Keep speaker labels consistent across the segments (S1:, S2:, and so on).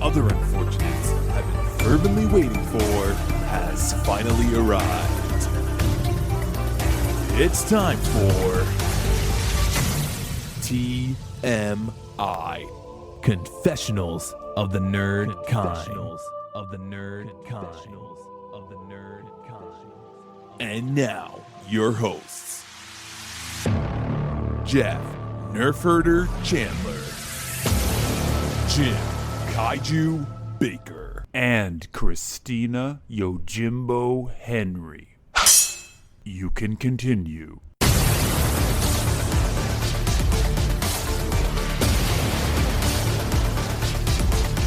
S1: other unfortunates have been fervently waiting for has finally arrived. It's time for TMI, Confessionals of the Nerd Kind. And now, your hosts, Jeff Nerfherder Chandler, Jim Kaiju Baker, and Christina Yojimbo Henry. You can continue.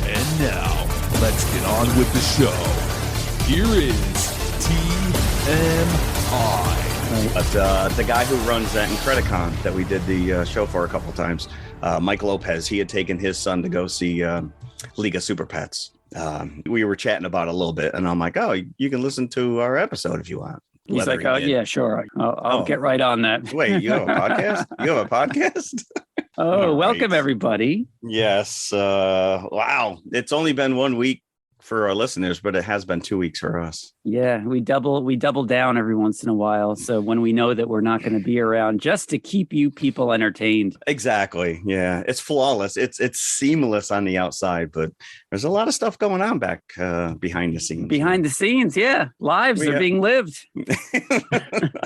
S1: And now, let's get on with the show. Here is TMI.
S2: But the guy who runs that Incredicon that we did the show for a couple times, Mike Lopez, he had taken his son to go see League of Super Pets. We were chatting about it a little bit, and I'm like, oh, you can listen to our episode if you want.
S3: He's like, oh, yeah, sure. I'll get right on that.
S2: Wait, you have a podcast? You have a podcast?
S3: Oh, welcome, everybody.
S2: Yes. Wow. It's only been 1 week for our listeners, but it has been 2 weeks for us.
S3: Yeah, we double down every once in a while. So when we know that we're not going to be around, just to keep you people entertained.
S2: Exactly. Yeah, it's flawless. It's seamless on the outside, but there's a lot of stuff going on back behind the scenes.
S3: Behind the scenes, yeah, lives are being lived.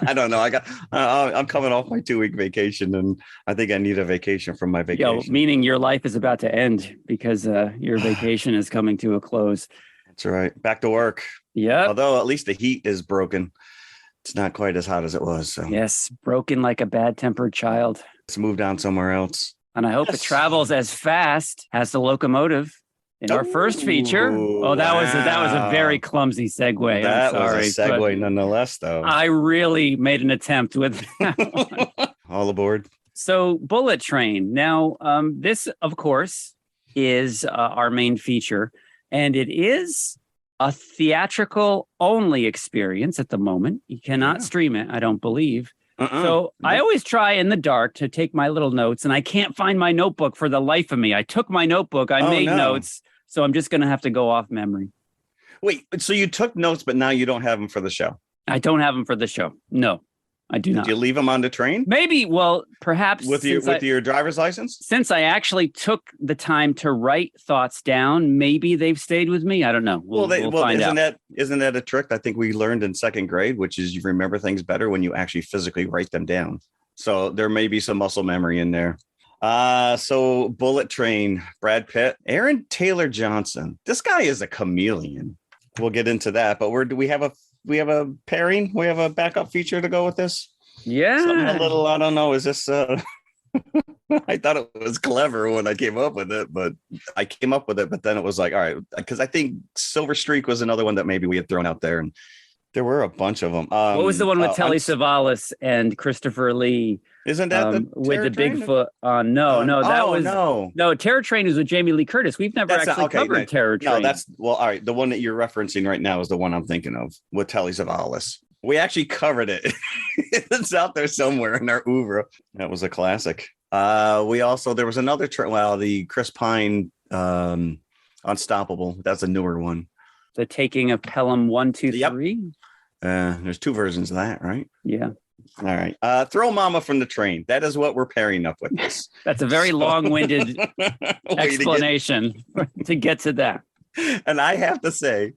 S2: I don't know. I'm coming off my 2-week vacation, and I think I need a vacation from my vacation.
S3: Meaning your life is about to end because your vacation is coming to a close.
S2: That's right. Back to work.
S3: Yeah.
S2: Although at least the heat is broken. It's not quite as hot as it was. So.
S3: Yes. Broken like a bad-tempered child.
S2: Let's move down somewhere else.
S3: And I hope it travels as fast as the locomotive in our first feature. Oh, that was a very clumsy segue.
S2: That was a segue nonetheless, though.
S3: I really made an attempt with that one.
S2: All aboard.
S3: So Bullet Train. Now, this, of course, is our main feature. And it is a theatrical only experience at the moment. You cannot stream it, I don't believe. So I always try in the dark to take my little notes, and I can't find my notebook for the life of me. I took my notebook, I made notes, so I'm just going to have to go off memory.
S2: Wait, so you took notes, but now you don't have them for the show?
S3: I don't have them for the show. No, I do not.
S2: Did you leave them on the train?
S3: Maybe. Well, perhaps
S2: with your driver's license.
S3: Since I actually took the time to write thoughts down, maybe they've stayed with me. I don't know. We'll find out.
S2: Isn't that a trick I think we learned in second grade, which is you remember things better when you actually physically write them down. So there may be some muscle memory in there. So Bullet Train, Brad Pitt, Aaron Taylor Johnson. This guy is a chameleon. We'll get into that, but we have a pairing. We have a backup feature to go with this.
S3: Yeah.
S2: Something a little, I don't know. Is this, I thought it was clever when I came up with it, but then it was like, all right, because I think Silver Streak was another one that maybe we had thrown out there, and there were a bunch of them.
S3: What was the one with Telly Savalas and Christopher Lee?
S2: Isn't that
S3: with the Bigfoot on? No, Terror Train is with Jamie Lee Curtis. We've never covered Terror Train.
S2: No, that's all right. The one that you're referencing right now is the one I'm thinking of with Telly Savalas. We actually covered it. It's out there somewhere in our oeuvre. That was a classic. There was another the Chris Pine Unstoppable. That's a newer one.
S3: The Taking of Pelham 1, 2, 3.
S2: There's two versions of that, right?
S3: Yeah.
S2: All right. Throw Mama from the Train. That is what we're pairing up with this.
S3: That's a very long-winded explanation to get to that.
S2: And I have to say,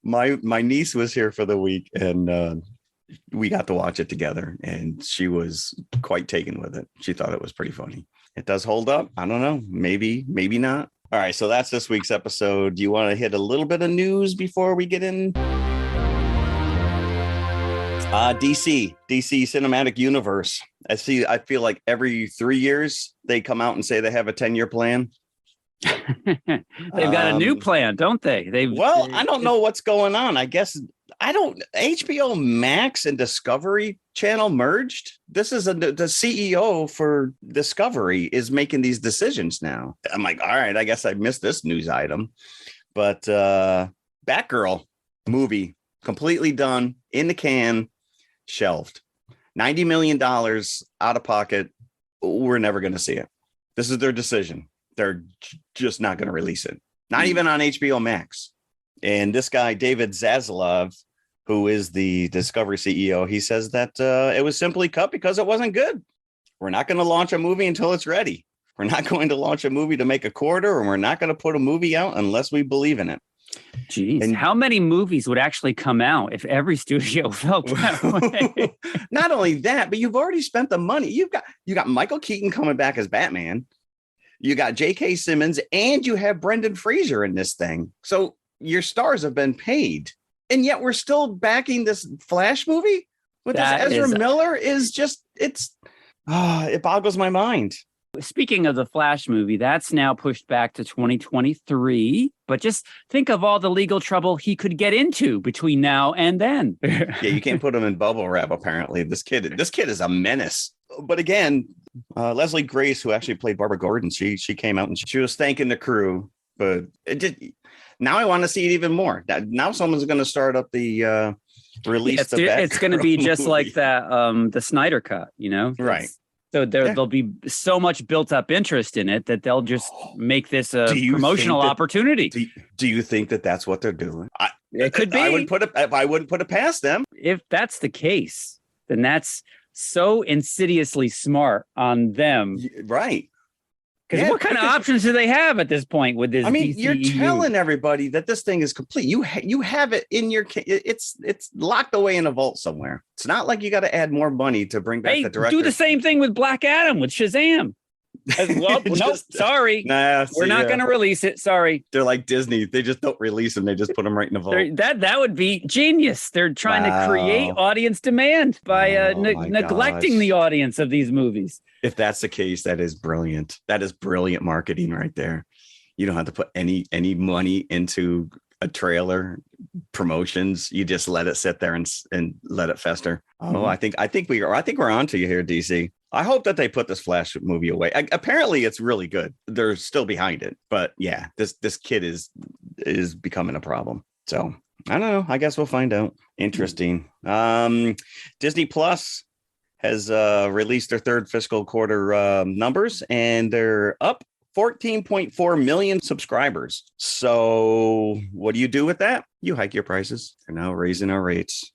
S2: my niece was here for the week, and we got to watch it together, and she was quite taken with it. She thought it was pretty funny. It does hold up. I don't know. Maybe not. All right. So that's this week's episode. Do you want to hit a little bit of news before we get in? DC Cinematic Universe. I feel like every 3 years they come out and say they have a 10-year plan.
S3: They've got a new plan, don't they?
S2: I don't know what's going on. I guess HBO Max and Discovery Channel merged. This is the CEO for Discovery is making these decisions now. I'm like, all right, I guess I missed this news item. But Batgirl movie completely done, in the can, shelved. $90 million out of pocket. We're never going to see it. This is their decision. They're just not going to release it. not even on HBO Max. And this guy, David Zaslav, who is the Discovery CEO, he says that it was simply cut because it wasn't good. We're not going to launch a movie until it's ready. We're not going to launch a movie to make a quarter, and we're not going to put a movie out unless we believe in it.
S3: Jeez,
S2: And
S3: how many movies would actually come out if every studio felt that way?
S2: not only that, but you've already spent the money. You got Michael Keaton coming back as Batman. You got J.K. Simmons, and you have Brendan Fraser in this thing. So your stars have been paid, and yet we're still backing this Flash movie with
S3: That
S2: this Ezra
S3: is-
S2: Miller. Is just it boggles my mind.
S3: Speaking of the Flash movie, that's now pushed back to 2023. But just think of all the legal trouble he could get into between now and then.
S2: Yeah, you can't put him in bubble wrap. Apparently, this kid is a menace. But again, Leslie Grace, who actually played Barbara Gordon, she came out and she was thanking the crew. But now I want to see it even more. Now someone's going to start up the release.
S3: It's going to be just
S2: movie.
S3: like that, the Snyder cut,
S2: Right.
S3: So there'll be so much built up interest in it that they'll just make this a promotional opportunity.
S2: Do you think that that's what they're doing?
S3: It could be.
S2: I wouldn't put it past them.
S3: If that's the case, then that's so insidiously smart on them.
S2: Right.
S3: Because what kind of options do they have at this point with this?
S2: I mean, you're
S3: DCEU?
S2: telling everybody that this thing is complete. You have it in your. It's locked away in a vault somewhere. It's not like you got to add more money to bring back
S3: Hey,
S2: the director.
S3: do the same thing with Black Adam with Shazam. Well, nope, sorry.
S2: Nah,
S3: We're not going to release it. Sorry.
S2: They're like Disney. They just don't release them. They just put them right in the vault.
S3: That would be genius. They're trying to create audience demand by neglecting the audience of these movies.
S2: If that's the case, that is brilliant. That is brilliant marketing right there. You don't have to put any money into a trailer promotions. You just let it sit there and let it fester. Oh, I think we're on to you here, DC. I hope that they put this Flash movie away. Apparently, it's really good. They're still behind it, but yeah, this kid is becoming a problem. So I don't know. I guess we'll find out. Interesting. Disney Plus has released their third fiscal quarter numbers, and they're up 14.4 million subscribers. So what do you do with that? You hike your prices. They're now raising our rates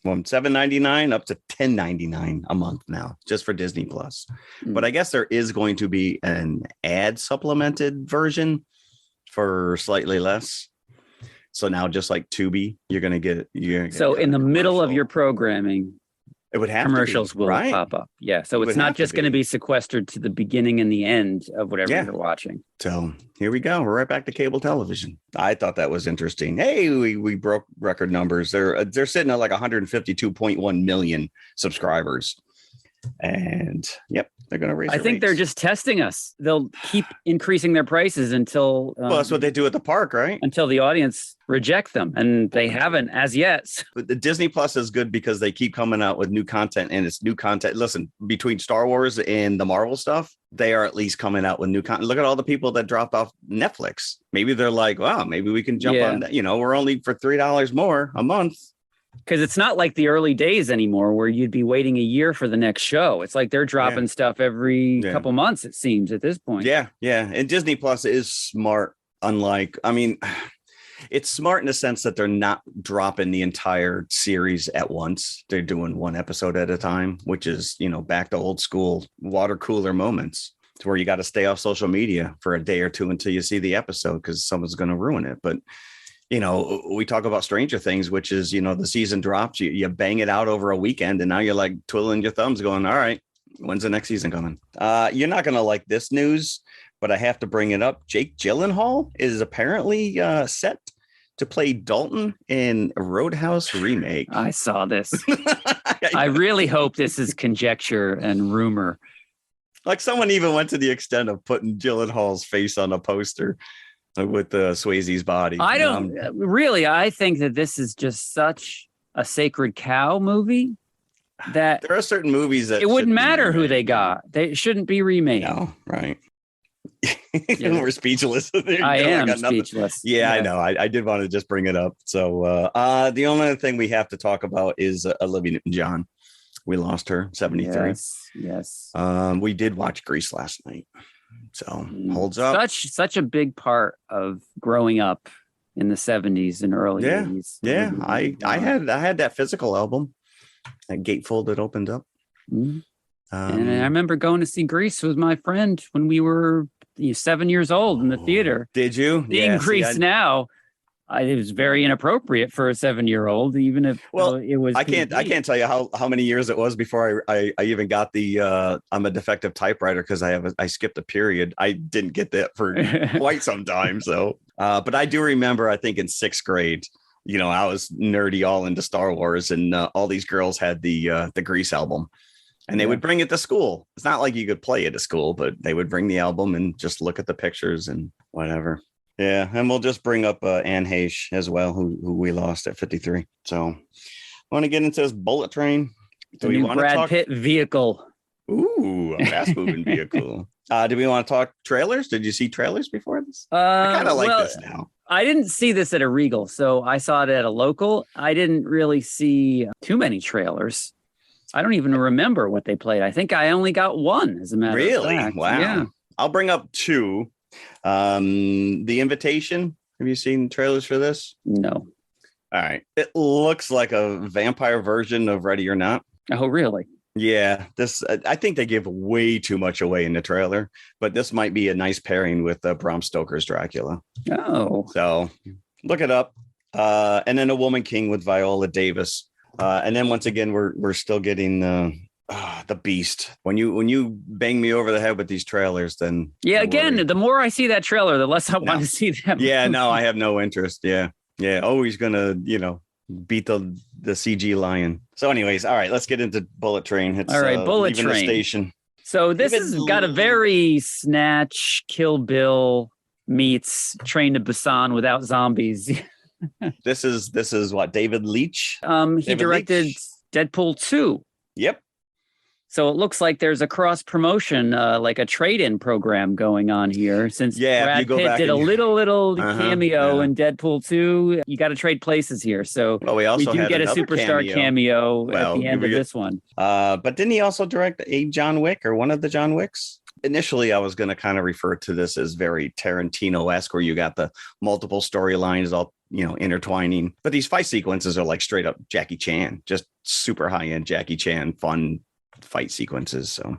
S2: from $7.99 up to $10.99 a month now, just for Disney Plus. But I guess there is going to be an ad supplemented version for slightly less. So now, just like Tubi, you're going to get it.
S3: So in the middle of your programming,
S2: it would have
S3: commercials will
S2: right?
S3: pop up. Yeah. So it's not just going to be sequestered to the beginning and the end of whatever you're watching.
S2: So here we go. We're right back to cable television. I thought that was interesting. Hey, we broke record numbers. They're sitting at like 152.1 million subscribers. And yep, they're going to raise.
S3: I think they're just testing us. They'll keep increasing their prices until.
S2: Well, that's what they do at the park, right?
S3: Until the audience reject them, and they haven't as yet.
S2: But the Disney Plus is good because they keep coming out with new content, and it's new content. Listen, between Star Wars and the Marvel stuff, they are at least coming out with new content. Look at all the people that dropped off Netflix. Maybe they're like, wow, maybe we can jump on that. We're only for $3 more a month.
S3: Because it's not like the early days anymore where you'd be waiting a year for the next show. It's like they're dropping stuff every couple months, it seems, at this point.
S2: Yeah. And Disney Plus is smart. It's smart in the sense that they're not dropping the entire series at once. They're doing one episode at a time, which is, back to old school water cooler moments to where you got to stay off social media for a day or two until you see the episode because someone's going to ruin it. But we talk about Stranger Things, which is, the season drops, you bang it out over a weekend, and now you're like twiddling your thumbs going, all right, when's the next season coming? You're not going to like this news, but I have to bring it up. Jake Gyllenhaal is apparently set to play Dalton in a Roadhouse remake.
S3: I saw this. I really hope this is conjecture and rumor.
S2: Like someone even went to the extent of putting Gyllenhaal's face on a poster with Swayze's body.
S3: I don't really. I think that this is just such a sacred cow movie that
S2: there are certain movies that
S3: it wouldn't matter who they got. They shouldn't be remade.
S2: No, right. We're speechless.
S3: I am speechless.
S2: Yeah, I know. I did want to just bring it up. So the only other thing we have to talk about is Olivia Newton-John. We lost her, 73.
S3: Yes.
S2: We did watch Grease last night. So holds up.
S3: Such a big part of growing up in the 70s and early 80s.
S2: Yeah. I had that physical album, that gatefold that opened up.
S3: And I remember going to see Grease with my friend when we were 7 years old in the theater.
S2: Did you?
S3: Seeing Grease now, it was very inappropriate for a 7-year-old, even if it was.
S2: I can't tell you how many years it was before I even got the I'm a defective typewriter because I skipped a period. I didn't get that for quite some time. So, but I do remember, I think in 6th grade, I was nerdy all into Star Wars, and all these girls had the Grease album. And they would bring it to school. It's not like you could play it at school, but they would bring the album and just look at the pictures and whatever. Yeah, and we'll just bring up Anne Heche as well, who we lost at 53. So, want to get into this Bullet Train?
S3: The new Brad Pitt vehicle.
S2: Ooh, a fast-moving vehicle. Do we want to talk trailers? Did you see trailers before this? I kind of like this now.
S3: I didn't see this at a Regal, so I saw it at a local. I didn't really see too many trailers. I don't even remember what they played. I think I only got one, as a matter of fact.
S2: Wow.
S3: Yeah.
S2: I'll bring up 2. The Invitation. Have you seen trailers for this?
S3: No.
S2: All right. It looks like a vampire version of Ready or Not.
S3: Oh, really?
S2: Yeah. I think they give way too much away in the trailer, but this might be a nice pairing with Bram Stoker's Dracula.
S3: Oh.
S2: So look it up. And then A Woman King with Viola Davis. And then once again, we're still getting the Beast. When you bang me over the head with these trailers, then
S3: again, the more I see that trailer, the less I want to see them.
S2: Yeah, no, I have no interest. Yeah. Oh, he's gonna beat the CG lion. So, anyways, all right, let's get into Bullet Train. It's,
S3: all right, Bullet Train.
S2: The station.
S3: So this has got a very Snatch, Kill Bill meets Train to Busan without zombies.
S2: This is what, David Leitch?
S3: He directed Deadpool 2.
S2: Yep.
S3: So it looks like there's a cross promotion, like a trade-in program going on here. Since Brad Pitt did a little cameo in Deadpool 2, you got to trade places here. So
S2: we also
S3: do get a superstar cameo at the end of this one.
S2: But didn't he also direct a John Wick or one of the John Wicks? Initially, I was going to kind of refer to this as very Tarantino-esque, where you got the multiple storylines all intertwining. But these fight sequences are like straight up Jackie Chan, just super high-end Jackie Chan fun fight sequences. So,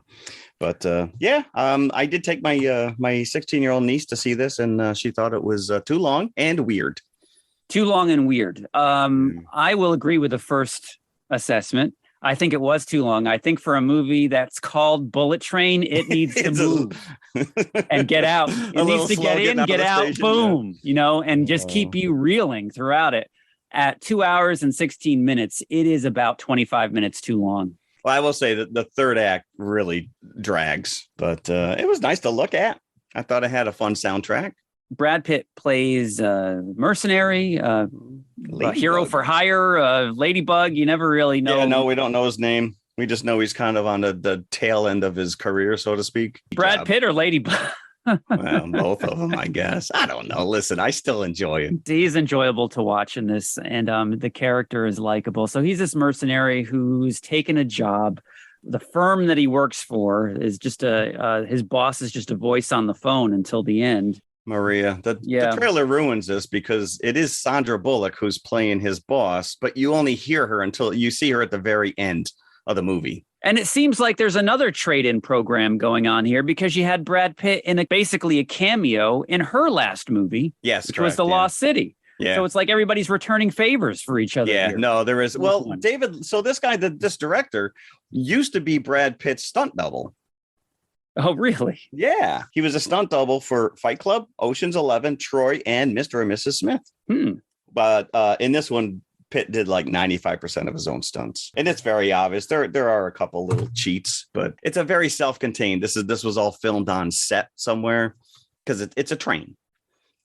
S2: but I did take my 16-year-old niece to see this, and she thought it was too long and weird.
S3: Too long and weird. I will agree with the first assessment. I think it was too long. I think for a movie that's called Bullet Train, it needs to move and get out. It needs to get in, get out, station, boom, and just keep you reeling throughout it. At 2 hours and 16 minutes, it is about 25 minutes too long.
S2: Well, I will say that the third act really drags, but it was nice to look at. I thought it had a fun soundtrack.
S3: Brad Pitt plays mercenary, hero for hire, Ladybug. You never really know.
S2: Yeah, no, we don't know his name. We just know he's kind of on the tail end of his career, so to speak.
S3: Brad Pitt or Ladybug?
S2: Well, both of them, I guess. I don't know. Listen, I still enjoy him.
S3: He's enjoyable to watch in this, and the character is likable. So he's this mercenary who's taken a job. The firm that he works for is just his boss is just a voice on the phone until the end.
S2: Maria, the trailer ruins this because it is Sandra Bullock who's playing his boss, but you only hear her until you see her at the very end of the movie.
S3: And it seems like there's another trade-in program going on here because you had Brad Pitt in basically a cameo in her last movie, which was The Lost City. Yeah. So it's like everybody's returning favors for each other.
S2: Yeah,
S3: here.
S2: No, there is. Well, David, so this guy, this director used to be Brad Pitt's stunt double.
S3: Oh, really?
S2: Yeah. He was a stunt double for Fight Club, Ocean's 11, Troy, and Mr. and Mrs. Smith. But in this one, Pitt did like 95% of his own stunts. And it's very obvious. There are a couple little cheats, but it's a very self-contained. This was all filmed on set somewhere because it's a train.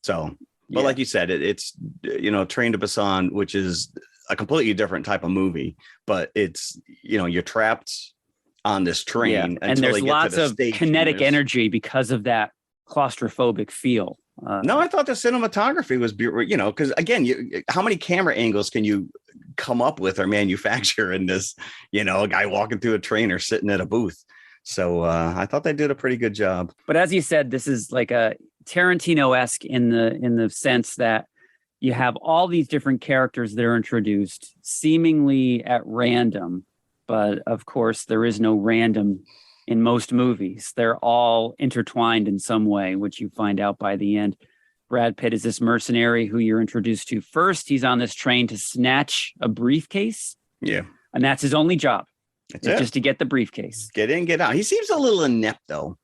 S2: So, but like you said, it's Train to Busan, which is a completely different type of movie, but it's, you're trapped on this train,
S3: and there's lots of kinetic energy because of that claustrophobic feel.
S2: No, I thought the cinematography was, because again, how many camera angles can you come up with or manufacture in this? A guy walking through a train or sitting at a booth. So I thought they did a pretty good job.
S3: But as you said, this is like a Tarantino-esque in the sense that you have all these different characters that are introduced seemingly at random, but of course there is no random in most movies. They're all intertwined in some way, which you find out by the end. Brad Pitt is this mercenary who you're introduced to first. He's on this train to snatch a briefcase.
S2: Yeah.
S3: And that's his only job.
S2: That's it.
S3: Just to get the briefcase.
S2: Get in, get out. He seems a little inept, though.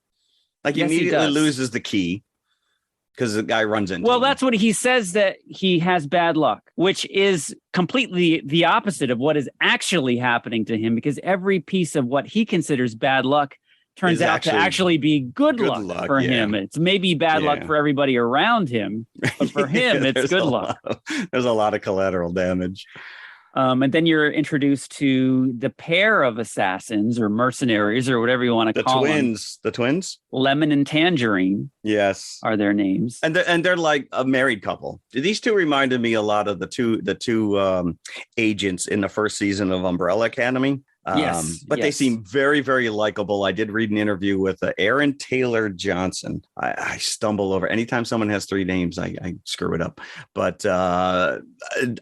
S2: Like,
S3: Yes,
S2: he
S3: he
S2: immediately
S3: does.
S2: loses the key because the guy runs into
S3: Well,
S2: him.
S3: that's what he says, that he has bad luck, which is completely the opposite of what is actually happening to him, because every piece of what he considers bad luck turns
S2: Is
S3: out to actually be good luck for him. It's maybe bad luck for everybody around him, but for him, it's good luck.
S2: There's a lot of collateral damage.
S3: And then you're introduced to the pair of assassins or mercenaries or whatever you want to call them.
S2: The twins.
S3: Lemon and Tangerine.
S2: Yes,
S3: are their names,
S2: and they're like a married couple. These two reminded me a lot of the two agents in the first season of Umbrella Academy. But they seem very, very likable. I did read an interview with Aaron Taylor Johnson. I stumble over anytime someone has three names, I screw it up. But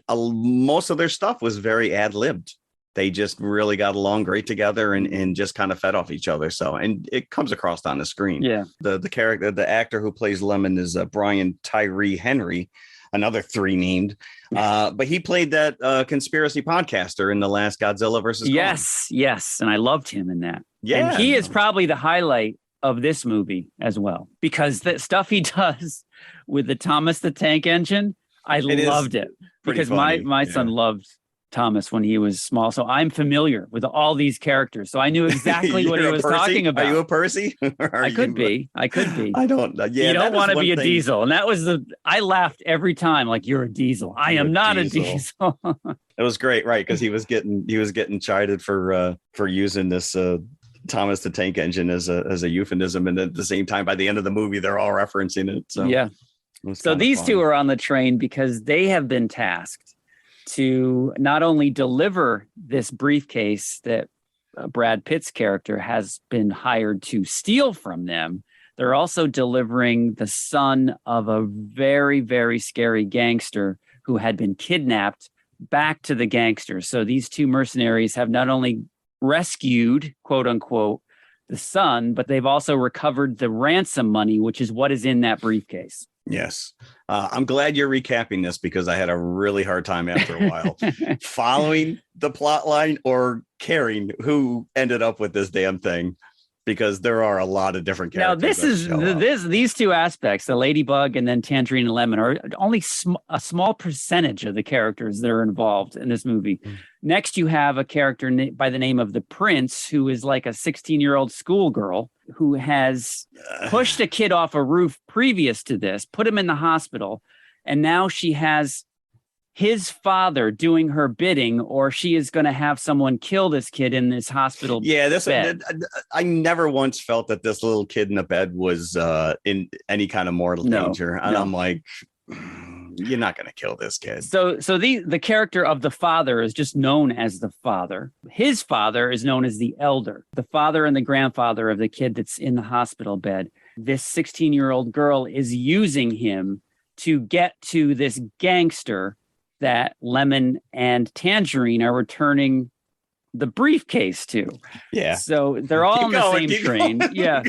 S2: most of their stuff was very ad-libbed. They just really got along great together and just kind of fed off each other. So, and it comes across on the screen.
S3: Yeah.
S2: The actor who plays Lemon is Brian Tyree Henry, another three named. But he played that conspiracy podcaster in the last Godzilla versus Kong.
S3: Yes. And I loved him in that.
S2: Yeah.
S3: And he is probably the highlight of this movie as well, because the stuff he does with the Thomas the Tank Engine, I loved it. Because my son loved Thomas when he was small. So I'm familiar with all these characters. So I knew exactly what he was talking about.
S2: Are you a Percy?
S3: I could be. I
S2: don't know. Yeah,
S3: you don't want to be a diesel. And that was I laughed every time, like, you're a diesel. I am not a diesel.
S2: It was great, right? Because he was getting chided for using this Thomas the Tank Engine as a euphemism. And at the same time, by the end of the movie, they're all referencing it. So
S3: yeah. So these two are on the train because they have been tasked to not only deliver this briefcase that Brad Pitt's character has been hired to steal from them, they're also delivering the son of a very, very scary gangster who had been kidnapped back to the gangsters. So these two mercenaries have not only rescued, quote unquote, the son, but they've also recovered the ransom money, which is what is in that briefcase.
S2: Yes. I'm glad you're recapping this because I had a really hard time after a while following the plot line or caring who ended up with this damn thing, because there are a lot of different characters.
S3: Now, these two aspects, the Ladybug and then Tangerine and Lemon, are only a small percentage of the characters that are involved in this movie. Mm. Next, you have a character by the name of the Prince, who is like a 16-year-old schoolgirl who has pushed a kid off a roof previous to this, put him in the hospital, and now she has his father doing her bidding, or she is going to have someone kill this kid in this hospital. Yeah, bed.
S2: I never once felt that this little kid in the bed was in any kind of mortal danger. And I'm like, you're not going to kill this kid.
S3: So the character of the father is just known as the father. His father is known as the elder. The father and the grandfather of the kid that's in the hospital bed. This 16-year-old girl is using him to get to this gangster that Lemon and Tangerine are returning the briefcase to.
S2: Yeah.
S3: So they're all on the same train. Yeah.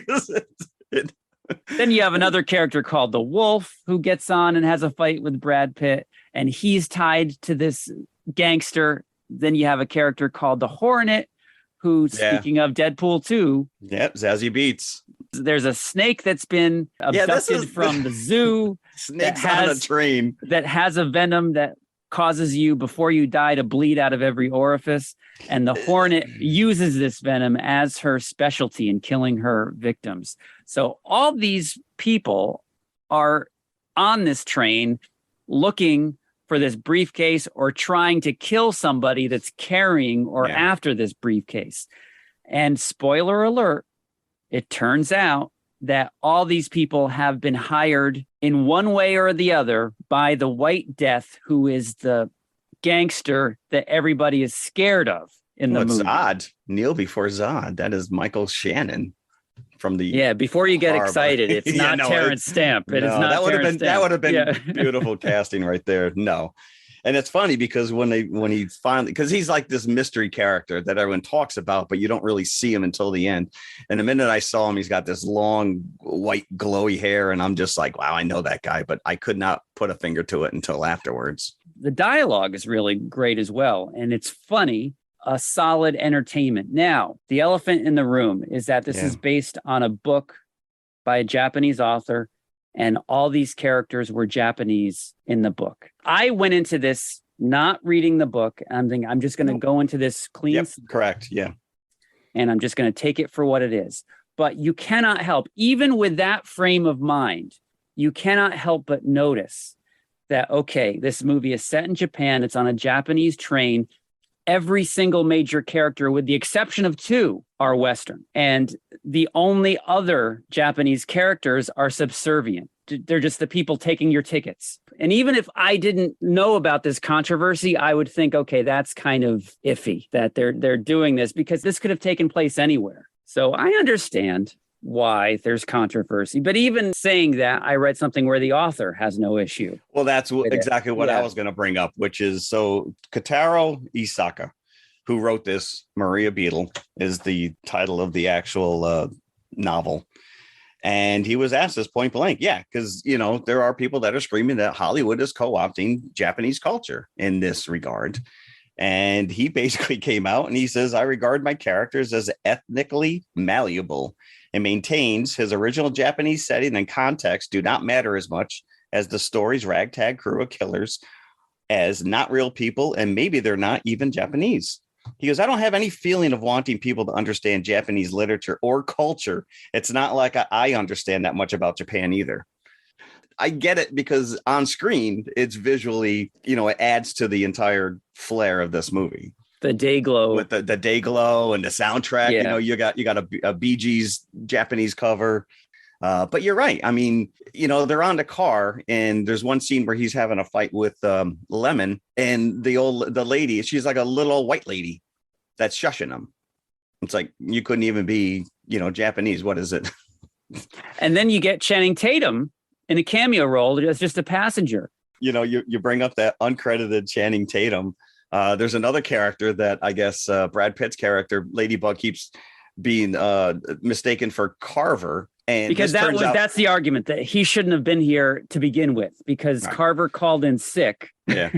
S3: Then you have another character called the Wolf who gets on and has a fight with Brad Pitt, and he's tied to this gangster. Then you have a character called the Hornet who, speaking of Deadpool 2.
S2: Yep, Zazie Beetz.
S3: There's a snake that's been abducted from the zoo.
S2: Snakes on a train.
S3: That has a venom that causes you, before you die, to bleed out of every orifice. And the Hornet uses this venom as her specialty in killing her victims. So all these people are on this train looking for this briefcase or trying to kill somebody that's carrying or after this briefcase. And spoiler alert, it turns out that all these people have been hired in one way or the other by the White Death, who is the gangster that everybody is scared of in the
S2: Well, it's
S3: movie.
S2: Zod. Neil before Zod. That is Michael Shannon from the
S3: Yeah, before you get
S2: Horrible.
S3: excited, it's
S2: Yeah,
S3: not
S2: no,
S3: Terrence Stamp. It is
S2: no,
S3: not
S2: that would have
S3: Terrence
S2: been that
S3: Stamp.
S2: would have been
S3: Yeah.
S2: beautiful casting right there. No. And it's funny because when he finally, because he's like this mystery character that everyone talks about, but you don't really see him until the end. And the minute I saw him, he's got this long white glowy hair, and I'm just like, wow, I know that guy, but I could not put a finger to it until afterwards.
S3: The dialogue is really great as well, and it's funny, a solid entertainment. Now, the elephant in the room is that this is based on a book by a Japanese author, and all these characters were Japanese in the book. I went into this not reading the book, and I'm thinking I'm just going to go into this clean.
S2: Yep, correct. Yeah.
S3: And I'm just going to take it for what it is. But you cannot help, even with that frame of mind, you cannot help but notice that, okay, this movie is set in Japan. It's on a Japanese train. Every single major character, with the exception of two, are Western. And the only other Japanese characters are subservient. They're just the people taking your tickets. And even if I didn't know about this controversy, I would think, okay, that's kind of iffy that they're doing this, because this could have taken place anywhere. So I understand why there's controversy. But even saying that, I read something where the author has no issue.
S2: Well, that's exactly what I
S3: Yeah.
S2: was going to bring up, which is so Kotaro Isaka, who wrote this, Maria Beetle is the title of the actual novel. And he was asked this point blank. Yeah, because, you know, there are people that are screaming that Hollywood is co-opting Japanese culture in this regard. And he basically came out and he says, I regard my characters as ethnically malleable, and maintains his original Japanese setting and context do not matter as much as the story's ragtag crew of killers, as not real people, and maybe they're not even Japanese. He goes, I don't have any feeling of wanting people to understand Japanese literature or culture. It's not like I understand that much about Japan either. I get it, because on screen, it's visually, you know, it adds to the entire flair of this movie.
S3: The day glow.
S2: With the day glow and the soundtrack, you know, you got a Bee Gees Japanese cover. But you're right. I mean, you know, they're on the car, and there's one scene where he's having a fight with Lemon, and the lady, she's like a little white lady that's shushing him. It's like, you couldn't even be, you know, Japanese. What is it?
S3: And then you get Channing Tatum in a cameo role as just a passenger.
S2: You know, you bring up that uncredited Channing Tatum. There's another character that I guess Brad Pitt's character, Ladybug, keeps being mistaken for Carver. And
S3: because that's the argument, that he shouldn't have been here to begin with, because
S2: Right.
S3: Carver called in sick.
S2: Yeah.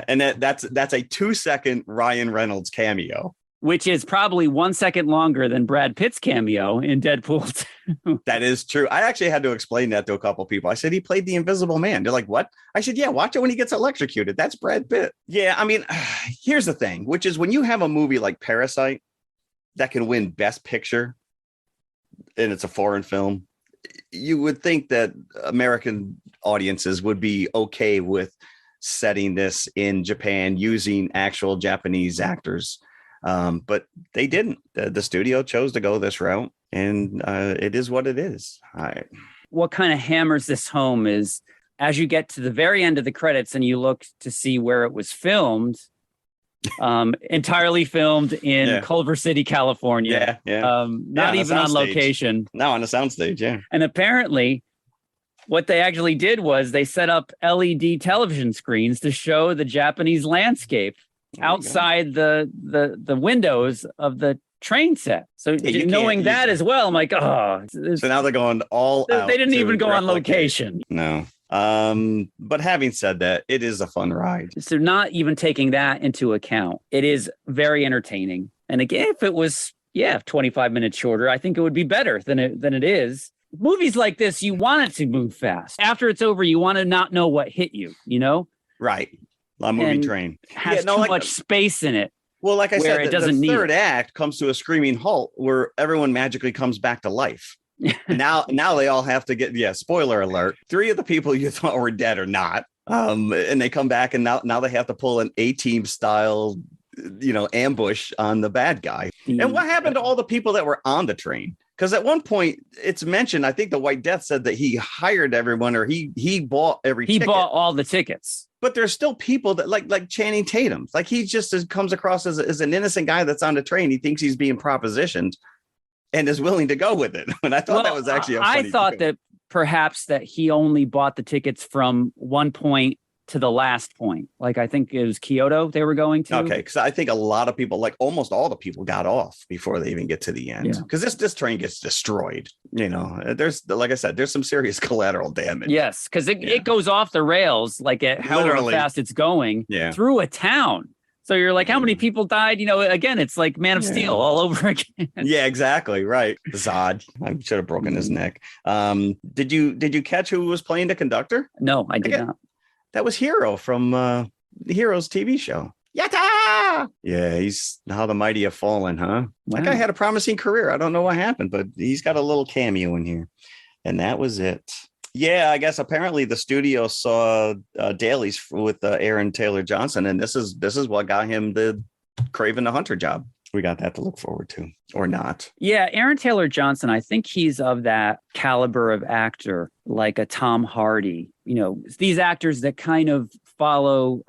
S2: And that's a 2-second Ryan Reynolds cameo.
S3: Which is probably 1 second longer than Brad Pitt's cameo in Deadpool 2.
S2: That is true. I actually had to explain that to a couple of people. I said, he played the Invisible Man. They're like, what? I said, yeah, watch it when he gets electrocuted. That's Brad Pitt. Yeah, I mean, here's the thing, which is when you have a movie like Parasite that can win Best Picture, and it's a foreign film, you would think that American audiences would be okay with setting this in Japan using actual Japanese actors. But they didn't. The studio chose to go this route, and it is what it is.
S3: What kind of hammers this home is, as you get to the very end of the credits and you look to see where it was filmed, entirely filmed in Culver City, California. Not even on location.
S2: No, on a soundstage, yeah.
S3: And apparently, what they actually did was they set up LED television screens to show the Japanese landscape outside the windows of the train set. So knowing that as well, I'm like, oh.
S2: So now they're going all out.
S3: They didn't even go on
S2: replicate.
S3: location.
S2: No. But having said that, it is a fun ride.
S3: So not even taking that into account, it is very entertaining. And again, if it was, 25 minutes shorter, I think it would be better than it is. Movies like this, you want it to move fast. After it's over, you want to not know what hit you, you know?
S2: Right. A movie train
S3: has too much space in it.
S2: Well, like I said,
S3: it doesn't
S2: the
S3: need
S2: third act comes to a screaming halt where everyone magically comes back to life. now they all have to get, spoiler alert. 3 of the people you thought were dead are not. And they come back, and now they have to pull an A-Team style, ambush on the bad guy. And what happened to all the people that were on the train? Because at one point it's mentioned, I think the White Death said that he hired everyone, or he bought every
S3: He
S2: ticket.
S3: bought all the tickets.
S2: But there's still people that like Channing Tatum. Like he just comes across as an innocent guy that's on the train. He thinks he's being propositioned and is willing to go with it. And I thought that was actually a funny
S3: I thought
S2: joke.
S3: that perhaps that he only bought the tickets from one point to the last point. Like I think it was Kyoto they were going to.
S2: Okay, because I think a lot of people, like almost all the people, got off before they even get to the end.
S3: Yeah.
S2: Because this train gets destroyed. You know, there's, like I said, there's some serious collateral damage.
S3: Yes, because it goes off the rails like at however
S2: Literally.
S3: fast it's going
S2: Yeah.
S3: through a town. So you're like, how many people died? You know, again, it's like Man of Steel all over again.
S2: Yeah, exactly. Right. Zod. I should have broken his neck. Did you catch who was playing the conductor?
S3: No, I did not.
S2: That was Hero from the Heroes TV show. Yatta! Yeah, he's How the Mighty Have Fallen, huh? That guy had a promising career. I don't know what happened, but he's got a little cameo in here. And that was it. Yeah, I guess apparently the studio saw dailies with Aaron Taylor Johnson, and this is what got him the Craven the Hunter job. We got that to look forward to, or not. Yeah,
S3: Aaron Taylor Johnson, I think he's of that caliber of actor, like a Tom Hardy. You know, these actors that kind of follow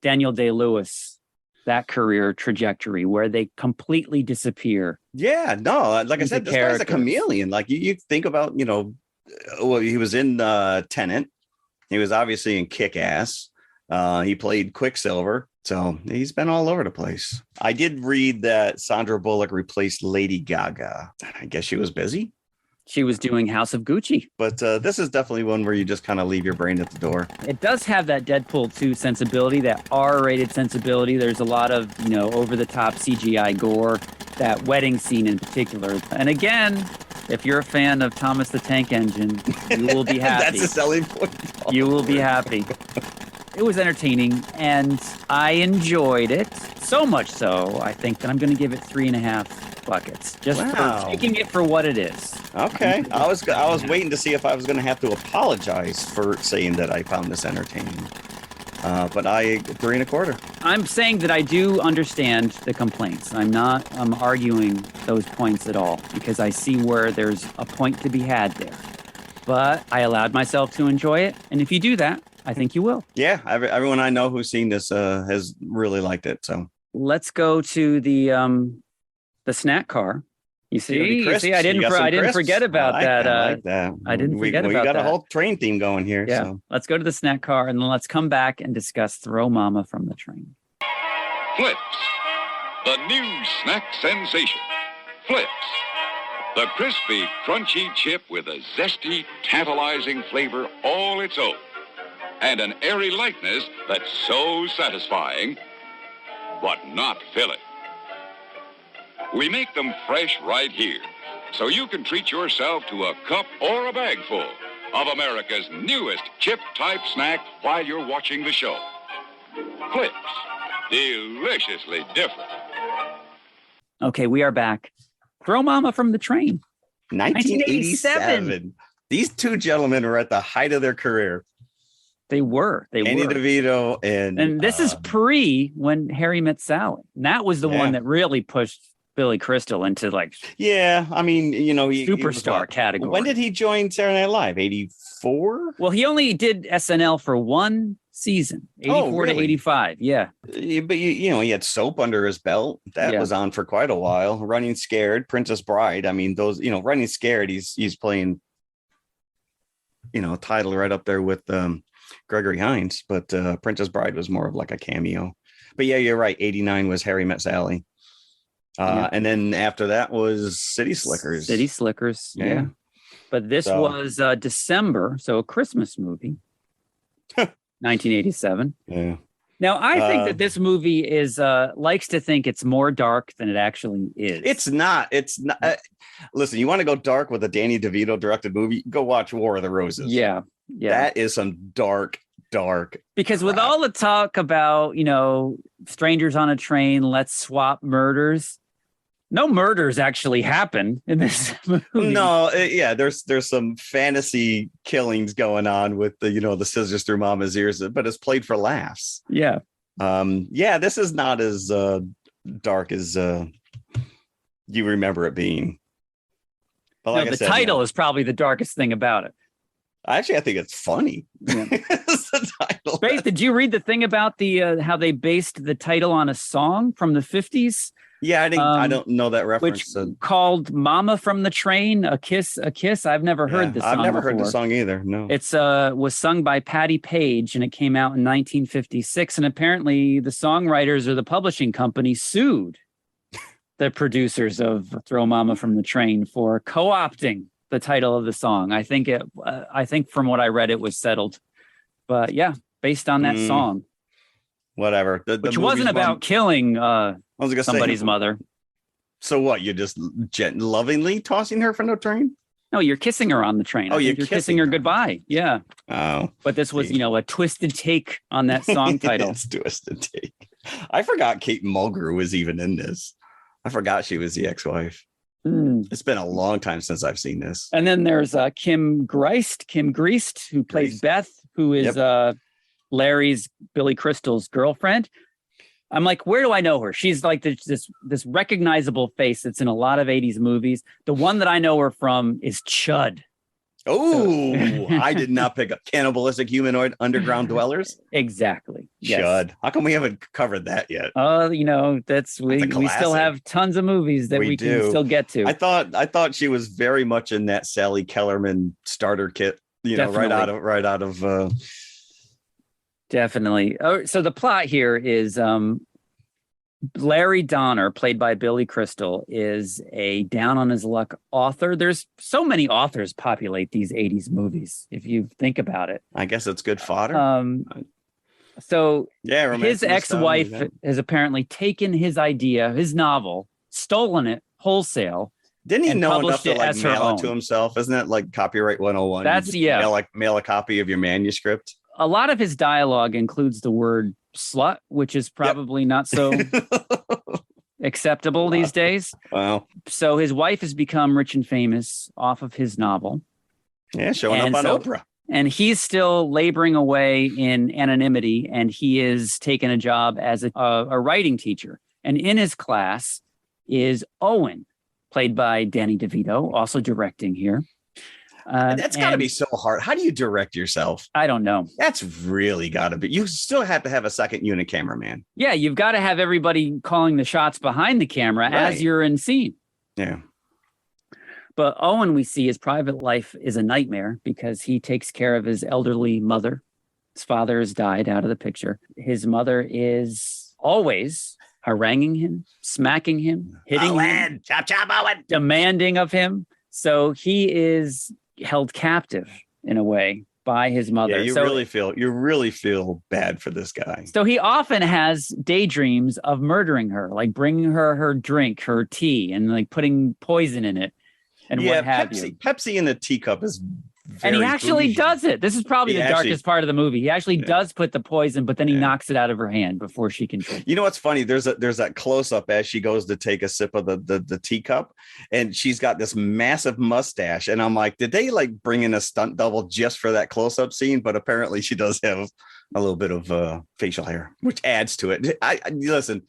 S3: Daniel Day-Lewis, that career trajectory where they completely disappear.
S2: Yeah, no, like I said, this guy's a chameleon. Like you think about, well, he was in Tenet. He was obviously in Kick-Ass. He played Quicksilver. So he's been all over the place. I did read that Sandra Bullock replaced Lady Gaga. I guess she was busy.
S3: She was doing House of Gucci.
S2: But this is definitely one where you just kind of leave your brain at the door.
S3: It does have that Deadpool 2 sensibility, that R-rated sensibility. There's a lot of, over-the-top CGI gore, that wedding scene in particular. And again, if you're a fan of Thomas the Tank Engine, you will be happy.
S2: That's a selling point.
S3: You will be happy. It was entertaining, and I enjoyed it so much so, I think that I'm going to give it 3.5 buckets, just for taking it for what it is.
S2: Okay, I was waiting to see if I was going to have to apologize for saying that I found this entertaining, but I 3.25.
S3: I'm saying that I do understand the complaints. I'm not arguing those points at all, because I see where there's a point to be had there. But I allowed myself to enjoy it, and if you do that, I think you will.
S2: Yeah, everyone I know who's seen this has really liked it. So
S3: let's go to the snack car. You see, I didn't forget about that.
S2: I like that.
S3: I didn't forget about that.
S2: We got a whole train theme going here.
S3: Yeah.
S2: So
S3: let's go to the snack car, and then let's come back and discuss Throw Mama from the Train.
S4: Flips, the new snack sensation. Flips, the crispy, crunchy chip with a zesty, tantalizing flavor all its own. And an airy lightness that's so satisfying, but not filling. We make them fresh right here, so you can treat yourself to a cup or a bag full of America's newest chip-type snack while you're watching the show. Flips, deliciously different.
S3: Okay, we are back. Throw Mama from the Train.
S2: 1987. These two gentlemen were at the height of their career.
S3: They were.
S2: Danny DeVito
S3: and this is pre when Harry Met Sally. And that was the one that really pushed Billy Crystal into like
S2: I mean,
S3: superstar category.
S2: When did he join Saturday Night Live? 84?
S3: Well, he only did SNL for one season, 84 to 85. Yeah.
S2: But he had Soap under his belt. That was on for quite a while. Running Scared, Princess Bride. I mean, those, Running Scared, he's playing, title right up there with Gregory Hines, but Princess Bride was more of like a cameo. But yeah, you're right. 89 was Harry Met Sally. And then after that was City Slickers.
S3: City Slickers. Yeah. But this was December, so a Christmas movie. 1987.
S2: Yeah.
S3: Now, I think that this movie is likes to think it's more dark than it actually is.
S2: It's not. Listen, you want to go dark with a Danny DeVito directed movie? Go watch War of the Roses.
S3: Yeah.
S2: That is some dark.
S3: Because with all the talk about, strangers on a train, let's swap murders. No murders actually happen in this movie.
S2: No, there's some fantasy killings going on with the scissors through mama's ears, but it's played for laughs.
S3: Yeah.
S2: This is not as dark as you remember it being. But
S3: No,
S2: like I
S3: the
S2: said,
S3: title is probably the darkest thing about it.
S2: actually, I think it's funny.
S3: Yeah.
S2: It's the title.
S3: Space, did you read the thing about the how they based the title on a song from the 50s?
S2: Yeah, I don't know that
S3: Which
S2: reference.
S3: called "Mama from the Train," a kiss, a kiss. I've never heard this.
S2: I've never heard the
S3: before.
S2: song either. No,
S3: It's was sung by Patti Page, and it came out in 1956. And apparently, the songwriters or the publishing company sued the producers of "Throw Mama from the Train" for co-opting the title of the song. I think from what I read, it was settled. But yeah, based on that song,
S2: whatever.
S3: which wasn't about killing
S2: I was gonna
S3: somebody's
S2: say,
S3: mother.
S2: So what? You're just lovingly tossing her from the train?
S3: No, you're kissing her on the train.
S2: Oh,
S3: I think
S2: you're
S3: you're kissing her goodbye. Yeah.
S2: Oh,
S3: But this was,
S2: see.
S3: a twisted take on that song title.
S2: It's twisted take. I forgot Kate Mulgrew was even in this. I forgot she was the ex-wife.
S3: Mm.
S2: It's been a long time since I've seen this.
S3: And then there's Kim Greist, who plays
S2: Greist.
S3: Beth, who is Larry's, Billy Crystal's girlfriend. I'm like, where do I know her? She's like this recognizable face that's in a lot of 80s movies. The one that I know her from is Chud.
S2: Oh, I did not pick up Cannibalistic Humanoid Underground Dwellers.
S3: Exactly. Yes.
S2: Chud. How come we haven't covered that yet?
S3: That's we still
S2: classic.
S3: have tons of movies that we can still get to.
S2: I thought she was very much in that Sally Kellerman starter kit,
S3: Definitely.
S2: right out of
S3: Definitely. So the plot here is Larry Donner, played by Billy Crystal, is a down on his luck author. There's so many authors populate these 80s movies, if you think about it.
S2: I guess it's good fodder.
S3: So
S2: yeah,
S3: his ex-wife has apparently taken his idea, his novel, stolen it wholesale.
S2: Didn't he
S3: and
S2: know enough
S3: published
S2: to
S3: it as her
S2: mail it to
S3: own.
S2: himself? Isn't that like copyright 101?
S3: That's
S2: You just mail a copy of your manuscript.
S3: A lot of his dialogue includes the word slut, which is probably not so acceptable these days.
S2: Wow.
S3: So his wife has become rich and famous off of his novel.
S2: Yeah, showing up on Oprah.
S3: And he's still laboring away in anonymity, and he is taking a job as a writing teacher. And in his class is Owen, played by Danny DeVito, also directing here.
S2: That's got to be so hard. How do you direct yourself?
S3: I don't know.
S2: That's really got to be. You still have to have a second unit cameraman.
S3: Yeah, you've got to have everybody calling the shots behind the camera as you're in scene.
S2: Yeah.
S3: But Owen, we see his private life is a nightmare because he takes care of his elderly mother. His father has died out of the picture. His mother is always haranguing him, smacking him, hitting him,
S2: chop, Owen,
S3: demanding of him. So he is held captive in a way by his mother.
S2: Yeah, you really feel bad for this guy.
S3: So he often has daydreams of murdering her, like bringing her drink, her tea, and like putting poison in it, and what have you.
S2: Pepsi in the teacup is
S3: and he actually
S2: bougie.
S3: does it. This is probably the darkest part of the movie. He actually does put the poison, but then he knocks it out of her hand before she can drink.
S2: You know what's funny? There's that close up as she goes to take a sip of the teacup, and she's got this massive mustache. And I'm like, did they like bring in a stunt double just for that close up scene? But apparently, she does have a little bit of facial hair, which adds to it. I listen.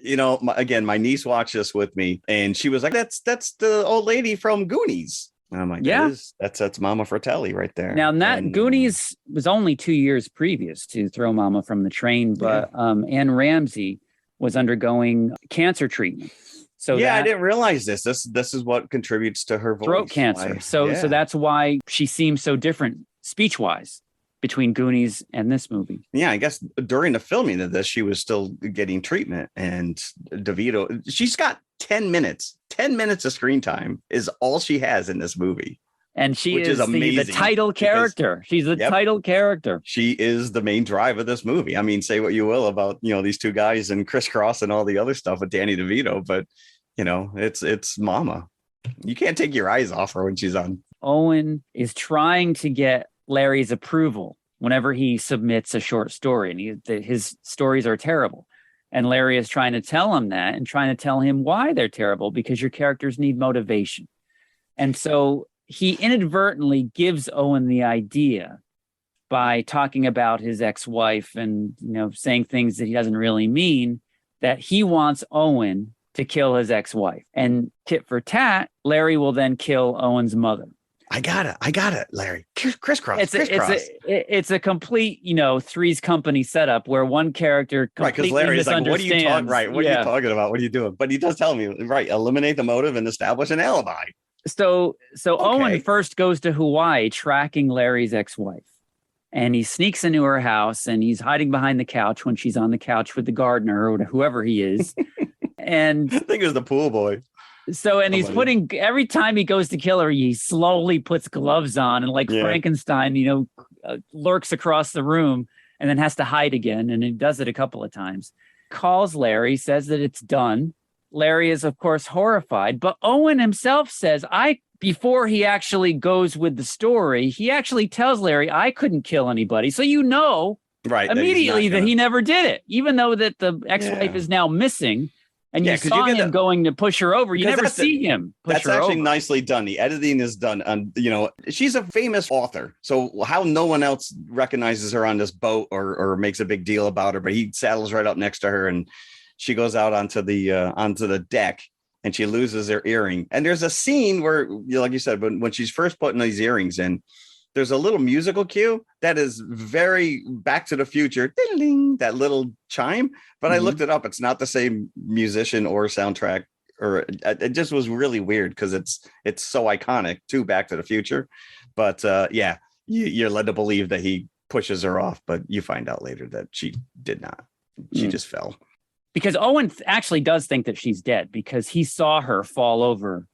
S2: My niece watched this with me, and she was like, "That's the old lady from Goonies." And I'm like,
S3: yeah,
S2: that's Mama Fratelli right there.
S3: Now, Goonies was only 2 years previous to Throw Mama from the Train, but Anne Ramsey was undergoing cancer treatment. So
S2: I didn't realize this. This is what contributes to her voice.
S3: Throat cancer. So that's why she seems so different speech-wise between Goonies and this movie.
S2: Yeah, I guess during the filming of this, she was still getting treatment. And DeVito, she's got 10 minutes. 10 minutes of screen time is all she has in this movie.
S3: And she is the title character. She's the title character.
S2: She is the main drive of this movie. I mean, say what you will about, these two guys and Crisscross and all the other stuff with Danny DeVito, but, it's Mama. You can't take your eyes off her when she's on.
S3: Owen is trying to get Larry's approval whenever he submits a short story, and his stories are terrible. And Larry is trying to tell him that and trying to tell him why they're terrible, because your characters need motivation. And so he inadvertently gives Owen the idea by talking about his ex-wife and, saying things that he doesn't really mean, that he wants Owen to kill his ex-wife. And tit for tat, Larry will then kill Owen's mother.
S2: I got it, Larry. Crisscross.
S3: It's a complete, Three's Company setup where one character
S2: right, because
S3: completely
S2: Larry's like, what are you talking? Right, what are you talking about? What are you doing? But he does tell me, right, eliminate the motive and establish an alibi.
S3: So Owen first goes to Hawaii tracking Larry's ex-wife. And he sneaks into her house and he's hiding behind the couch when she's on the couch with the gardener or whoever he is. And
S2: I think it was the pool boy.
S3: So, and he's every time he goes to kill her, he slowly puts gloves on and like Frankenstein, lurks across the room and then has to hide again. And he does it a couple of times. Calls Larry, says that it's done. Larry is, of course, horrified. But Owen himself says, before he actually goes with the story, he actually tells Larry, I couldn't kill anybody. So immediately that he never did it, even though that the ex-wife is now missing. And you saw him going to push her over. You never see him push her over. That's actually
S2: nicely done. The editing is done. And, she's a famous author. So how no one else recognizes her on this boat or makes a big deal about her, but he saddles right up next to her and she goes out onto the deck and she loses her earring. And there's a scene where, like you said, when she's first putting these earrings in, there's a little musical cue that is very Back to the Future, ding, that little chime. But I looked it up. It's not the same musician or soundtrack, or it just was really weird because it's so iconic to Back to the Future. But you're led to believe that he pushes her off, but you find out later that she did not. She just fell.
S3: Because Owen actually does think that she's dead because he saw her fall over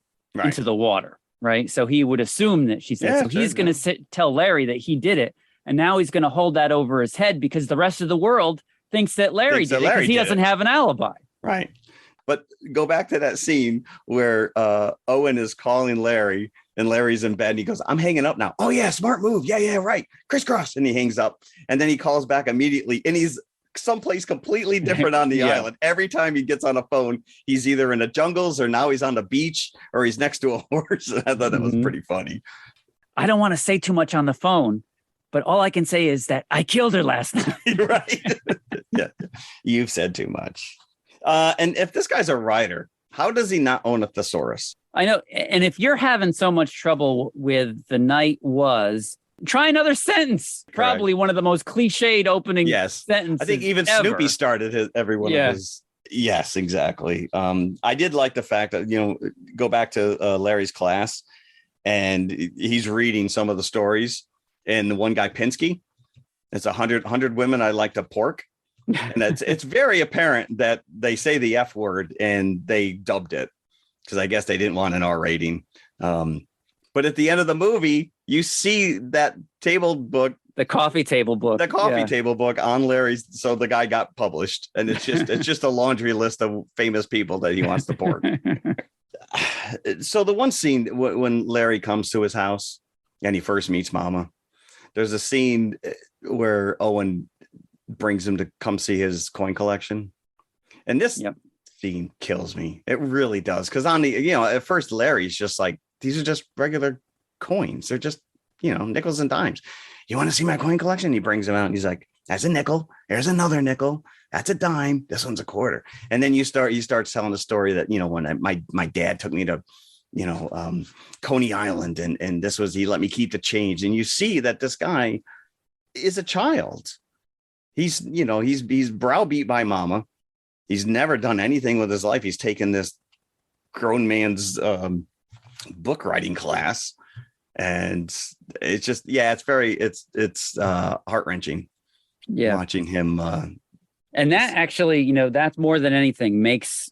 S3: into the water. Right. So he would assume that she's dead. So he's going to tell Larry that he did it. And now he's going to hold that over his head because the rest of the world thinks that Larry did it because he doesn't have an alibi.
S2: Right. But go back to that scene where Owen is calling Larry and Larry's in bed and he goes, I'm hanging up now. Oh, yeah. Smart move. Yeah. Right. Crisscross. And he hangs up and then he calls back immediately. And he's someplace completely different on the island. Every time he gets on a phone, he's either in the jungles or now he's on the beach or he's next to a horse. I thought that was pretty funny.
S3: I don't want to say too much on the phone, but all I can say is that I killed her last night.
S2: Right. Yeah. You've said too much. And if this guy's a writer, how does he not own a thesaurus?
S3: I know. And if you're having so much trouble with the night was, try another sentence. Correct. Probably one of the most cliched opening sentences.
S2: I think even
S3: ever.
S2: Snoopy started every one of his. Yes, exactly. I did like the fact that, go back to Larry's class and he's reading some of the stories. And the one guy, Pinsky, it's 100 women I like to pork. And it's very apparent that they say the F word and they dubbed it because I guess they didn't want an R rating. But at the end of the movie, you see that table book,
S3: the coffee table book
S2: on Larry's. So the guy got published, and it's just a laundry list of famous people that he wants to pork. So the one scene when Larry comes to his house and he first meets Mama, there's a scene where Owen brings him to come see his coin collection, and this scene kills me. It really does, because at first Larry's just like, these are just regular coins. They're just, nickels and dimes. You want to see my coin collection? He brings them out and he's like, that's a nickel. There's another nickel. That's a dime. This one's a quarter. And then he starts telling the story that, when my dad took me to, Coney Island and this was, he let me keep the change. And you see that this guy is a child. He's browbeat by Mama. He's never done anything with his life. He's taken this grown man's, book writing class, and it's just it's heart-wrenching watching him
S3: and that actually that's more than anything makes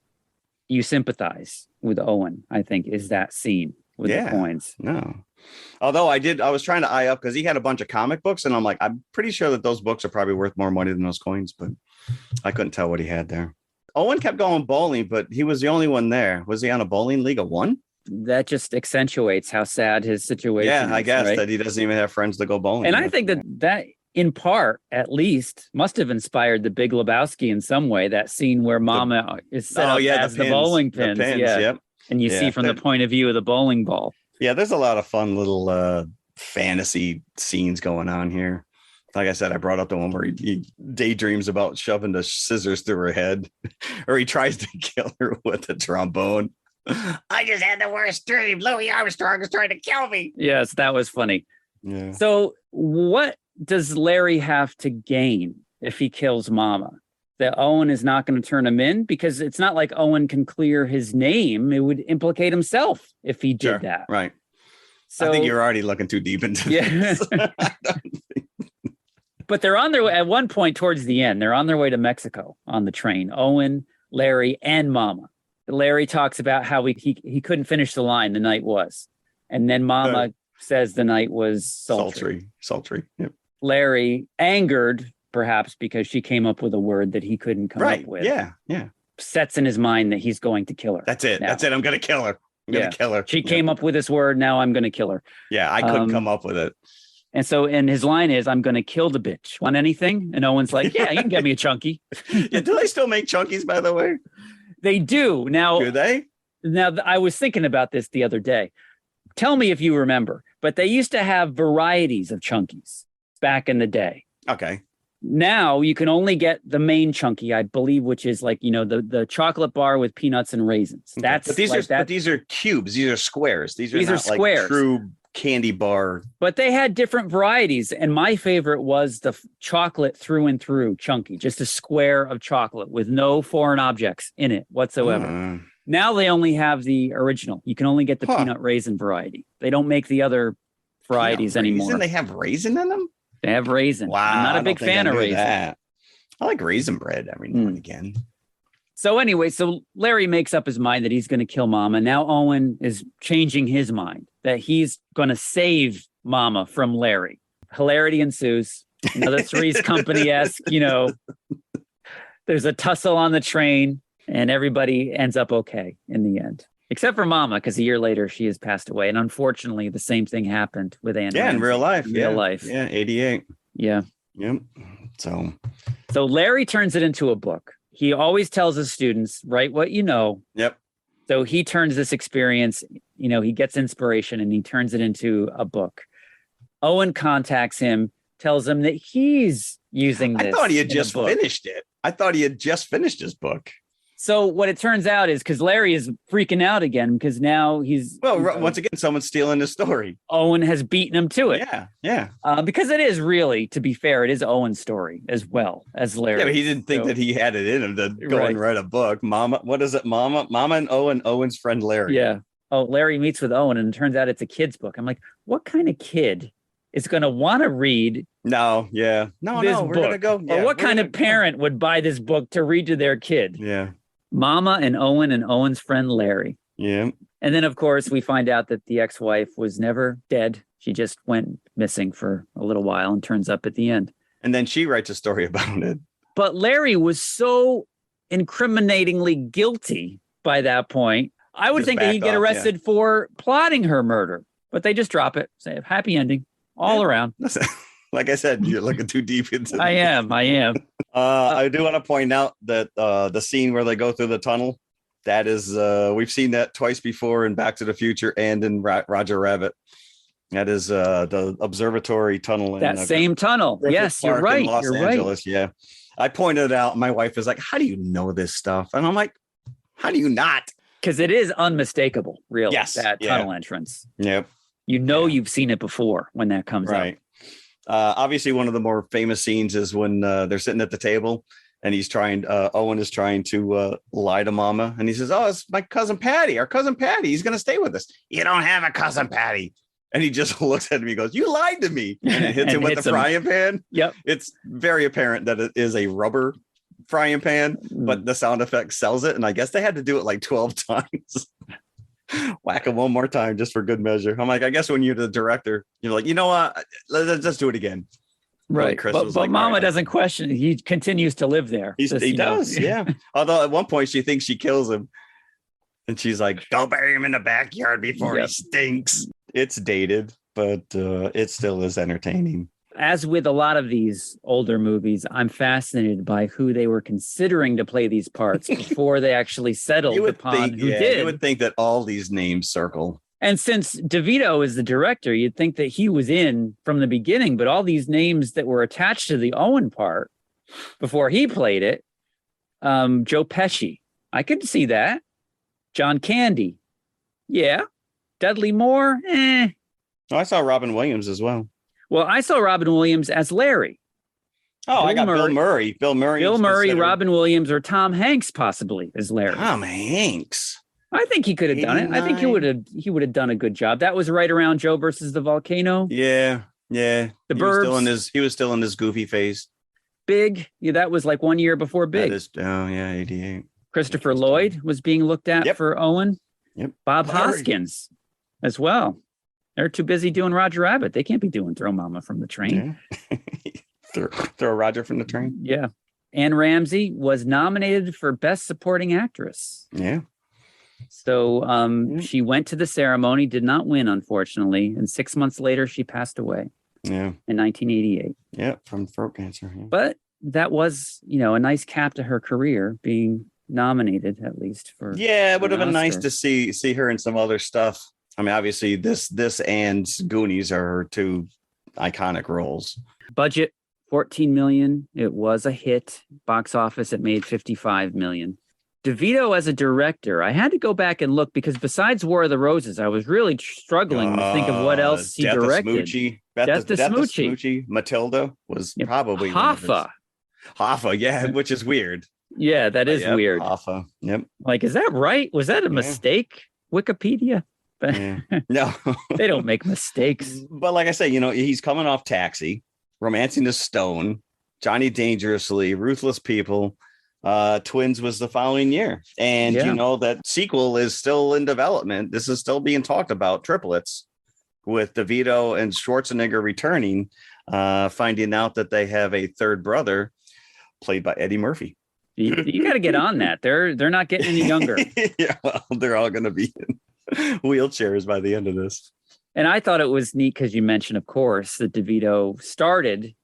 S3: you sympathize with Owen. I think is that scene with the coins.
S2: Although I was trying to eye up because he had a bunch of comic books and I'm like, I'm pretty sure that those books are probably worth more money than those coins, but I couldn't tell what he had there. Owen kept going bowling, but he was the only one there. Was he on a bowling league of one?
S3: That just accentuates how sad his situation is.
S2: I guess that he doesn't even have friends to go bowling.
S3: And I think that in part, at least, must have inspired the Big Lebowski in some way. That scene where Mama is set up as the bowling pins.
S2: Yep.
S3: And you see from the point of view of the bowling ball.
S2: Yeah, there's a lot of fun little fantasy scenes going on here. Like I said, I brought up the one where he daydreams about shoving the scissors through her head, or he tries to kill her with a trombone. I just had the worst dream. Louis Armstrong is trying to kill me.
S3: Yes, that was funny.
S2: Yeah.
S3: So what does Larry have to gain if he kills Mama? That Owen is not going to turn him in? Because it's not like Owen can clear his name. It would implicate himself if he did that.
S2: Right.
S3: So
S2: I think you're already looking too deep into
S3: yeah.
S2: this.
S3: But they're on their way at one point towards the end. They're on their way to Mexico on the train. Owen, Larry, and Mama. Larry talks about how he couldn't finish the line. The night was, and then Mama says the night was sultry.
S2: Yep.
S3: Larry, angered perhaps because she came up with a word that he couldn't come up with.
S2: Yeah.
S3: Sets in his mind that he's going to kill her.
S2: That's it.
S3: Now.
S2: That's it. I'm gonna kill her. I'm gonna kill her.
S3: She came up with this word. Now I'm going to kill her.
S2: Yeah, I couldn't come up with it.
S3: And so, and his line is, "I'm going to kill the bitch. Want anything?" And Owen's like, "Yeah, you can get me a chunky."
S2: Yeah, do they still make chunkies, by the way?
S3: They do now.
S2: Do they?
S3: Now, I was thinking about this the other day. Tell me if you remember, but they used to have varieties of chunkies back in the day.
S2: Okay.
S3: Now you can only get the main chunky, I believe, which is like, the chocolate bar with peanuts and raisins. That's
S2: but these are cubes. These are squares. These are not
S3: squares.
S2: Like true candy bar.
S3: But they had different varieties, and my favorite was the chocolate through and through chunky, just a square of chocolate with no foreign objects in it whatsoever. Now they only have the original. You can only get the peanut raisin variety. They don't make the other varieties anymore.
S2: They have raisin in them?
S3: They have raisin.
S2: Wow.
S3: I'm not a big fan of raisin.
S2: That. I like raisin bread every now and again.
S3: So anyway, so Larry makes up his mind that he's going to kill Mama. Now Owen is changing his mind that he's going to save Mama from Larry. Hilarity ensues. Another Three's Company-esque, there's a tussle on the train and everybody ends up okay in the end. Except for Mama, because a year later she has passed away. And unfortunately, the same thing happened with Anne.
S2: Yeah,
S3: Ramsey.
S2: in real life.
S3: Real life.
S2: Yeah, 88.
S3: Yeah.
S2: Yep. So
S3: Larry turns it into a book. He always tells his students, write what you know.
S2: Yep.
S3: So he turns this experience, he gets inspiration and he turns it into a book. Owen contacts him, tells him that he's using this.
S2: I thought he had just finished it. I thought he had just finished his book.
S3: So what it turns out is because Larry is freaking out again because now he's...
S2: Well, once again, someone's stealing his story.
S3: Owen has beaten him to it.
S2: Yeah.
S3: Because it is really, to be fair, it is Owen's story as well as Larry.
S2: Yeah, but he didn't think that he had it in him to go and write a book. Mama, what is it? Mama and Owen's friend Larry.
S3: Yeah. Oh, Larry meets with Owen and it turns out it's a kid's book. I'm like, what kind of kid is going to want to read
S2: this book? We're going to go. Yeah,
S3: or what kind of parent would buy this book to read to their kid?
S2: Yeah.
S3: Mama and Owen's friend Larry.
S2: Yeah.
S3: And then, of course, we find out that the ex-wife was never dead. She just went missing for a little while and turns up at the end.
S2: And then she writes a story about it.
S3: But Larry was so incriminatingly guilty by that point. I would think that he'd get arrested for plotting her murder. But they just drop it. Say, happy ending all around.
S2: Like I said, you're looking too deep into
S3: I am.
S2: I do want to point out that the scene where they go through the tunnel, that is, we've seen that twice before in Back to the Future and in Roger Rabbit. That is the observatory tunnel.
S3: That same tunnel. Yes, you're right.
S2: Los Angeles. Yeah. I pointed it out. My wife is like, how do you know this stuff? And I'm like, how do you not?
S3: Because it is unmistakable, really, that tunnel entrance.
S2: Yep.
S3: You've seen it before when that comes up.
S2: Obviously, one of the more famous scenes is when they're sitting at the table and Owen is trying to lie to Mama. And he says, oh, it's my cousin Patty, our cousin Patty. He's going to stay with us. You don't have a cousin Patty. And he just looks at him. He goes, you lied to me. And it hits him with the frying pan.
S3: Yep.
S2: It's very apparent that it is a rubber frying pan, but the sound effect sells it. And I guess they had to do it like 12 times. Whack him one more time just for good measure. I'm like, I guess when you're the director, you're like, you know what? Let's do it again.
S3: Right. But Mama doesn't question it. He continues to live there.
S2: He does. Yeah. Although at one point she thinks she kills him. And she's like, don't bury him in the backyard before he stinks. It's dated, but it still is entertaining.
S3: As with a lot of these older movies, I'm fascinated by who they were considering to play these parts before they actually settled upon who did.
S2: You would think that all these names circle.
S3: And since DeVito is the director, you'd think that he was in from the beginning, but all these names that were attached to the Owen part before he played it, Joe Pesci, I could see that. John Candy, yeah. Dudley Moore,
S2: Oh, I saw Robin Williams as well.
S3: Well, I saw Robin Williams as Larry.
S2: Oh,
S3: Bill
S2: I got
S3: Murray.
S2: Bill Murray. Bill Murray,
S3: Robin Williams, or Tom Hanks possibly as Larry.
S2: Tom Hanks.
S3: I think he could have done it. I think he
S2: 89.
S3: would have done a good job. That was right around Joe versus the Volcano.
S2: Yeah.
S3: The
S2: he
S3: Burbs.
S2: He was still in his goofy phase.
S3: Big. Yeah, that was like 1 year before Big.
S2: 88.
S3: Christopher Lloyd was being looked at for Owen.
S2: Yep.
S3: Bob
S2: Larry.
S3: Hoskins as well. They're too busy doing Roger Rabbit. They can't be doing Throw Mama from the Train.
S2: Yeah. throw Roger from the train.
S3: Yeah. Anne Ramsey was nominated for Best Supporting Actress.
S2: Yeah.
S3: So she went to the ceremony, did not win, unfortunately. And 6 months later, she passed away
S2: Yeah.
S3: in 1988.
S2: Yeah. From throat cancer. Yeah.
S3: But that was, a nice cap to her career, being nominated at least for.
S2: Yeah, it would have
S3: an
S2: been nice
S3: Oscar.
S2: to see her in some other stuff. I mean, obviously, this and Goonies are her two iconic roles.
S3: Budget $14 million. It was a hit. Box office, it made $55 million. DeVito as a director, I had to go back and look because besides War of the Roses, I was really struggling to think of what else he
S2: Death of
S3: directed.
S2: Smoochie.
S3: Death of Smoochie.
S2: Matilda was
S3: Yeah,
S2: probably one of his-
S3: Hoffa.
S2: Hoffa, yeah, which is weird.
S3: Yeah, that is
S2: Yep,
S3: weird.
S2: Hoffa. Yep.
S3: Like, is that right? Was that a
S2: Yeah.
S3: mistake? Wikipedia? But
S2: Yeah. No.
S3: they don't make mistakes.
S2: But like I say, he's coming off Taxi, Romancing the Stone, Johnny Dangerously, Ruthless People. Twins was the following year. And
S3: Yeah.
S2: that sequel is still in development. This is still being talked about, triplets, with DeVito and Schwarzenegger returning, finding out that they have a third brother played by Eddie Murphy.
S3: You got to get on that. They're not getting any younger.
S2: Yeah, well, they're all going to be in wheelchairs by the end of this.
S3: And I thought it was neat because you mentioned, of course, that DeVito started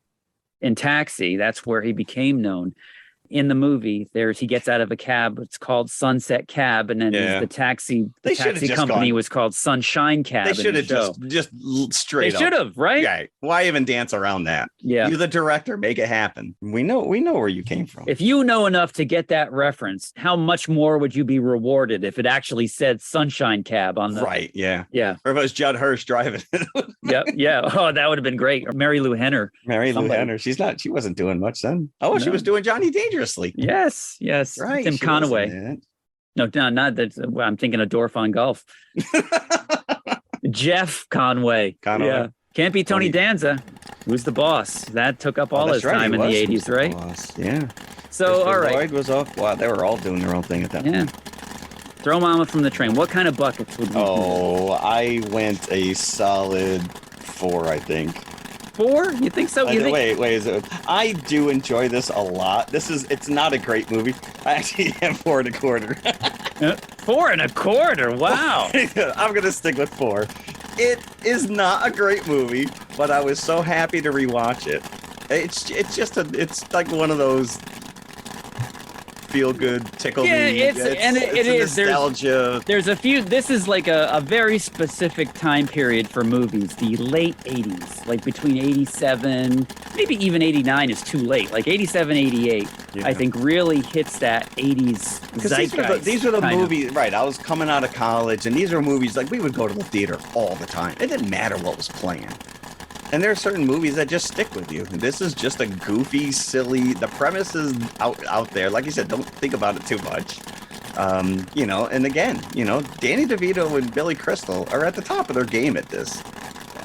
S3: in Taxi. That's where he became known. In the movie, he gets out of a cab. It's called Sunset Cab, and then
S2: Yeah.
S3: the taxi
S2: They should've
S3: taxi
S2: just
S3: company
S2: gone-
S3: was called Sunshine Cab.
S2: They
S3: in
S2: should
S3: the
S2: have
S3: show.
S2: just
S3: They
S2: straight up.
S3: should have, right?
S2: Yeah. Why even dance around that?
S3: Yeah.
S2: You're the director. Make it happen. We know where you came from.
S3: If you know enough to get that reference, how much more would you be rewarded if it actually said Sunshine Cab on the
S2: Right. Yeah.
S3: Yeah.
S2: Or if it was Judd Hirsch driving
S3: Yeah. Yeah. Oh, that would have been great. Or Mary Lou Henner.
S2: Mary Lou
S3: Somebody.
S2: Henner. She wasn't doing much then. Oh, she
S3: No.
S2: was doing Johnny Dangerously.
S3: Yes. Yes.
S2: Right.
S3: Tim
S2: she wasn't
S3: Conaway.
S2: in
S3: No, not that. Well, I'm thinking of Dorf on Golf.
S2: it.
S3: Jeff Conway.
S2: Conaway.
S3: Yeah. Can't be Tony
S2: Tony-
S3: Danza. Who's the boss? That took up all
S2: Oh,
S3: his
S2: that's right,
S3: time
S2: he
S3: in the
S2: was
S3: 80s,
S2: the
S3: right?
S2: boss. Yeah.
S3: So,
S2: Christopher
S3: all right.
S2: Lloyd was off. Wow, they were all doing their own thing at that
S3: Yeah.
S2: point.
S3: Throw Mama from the Train. What kind of buckets would we do?
S2: Oh, I went a solid 4, I think.
S3: 4? You think so? You think?
S2: Wait. I do enjoy this a lot. It's not a great movie. I actually am 4 1/4.
S3: 4 1/4. Wow.
S2: I'm gonna stick with 4. It is not a great movie, but I was so happy to rewatch it. It's like one of those feel good, tickle
S3: Yeah,
S2: me.
S3: it's
S2: a
S3: There's-
S2: nostalgia.
S3: There's a few. This is like a very specific time period for movies, the late 80s, like between 87, maybe even 89 is too late. Like 87, 88,
S2: Yeah.
S3: I think really hits that 80s
S2: 'Cause
S3: zeitgeist.
S2: these were the
S3: kind of.
S2: movies, right? I was coming out of college, and these were movies like we would go to the theater all the time. It didn't matter what was playing. And there are certain movies that just stick with you. This is just a goofy, silly. The premise is out there. Like you said, don't think about it too much. And again, Danny DeVito and Billy Crystal are at the top of their game at this.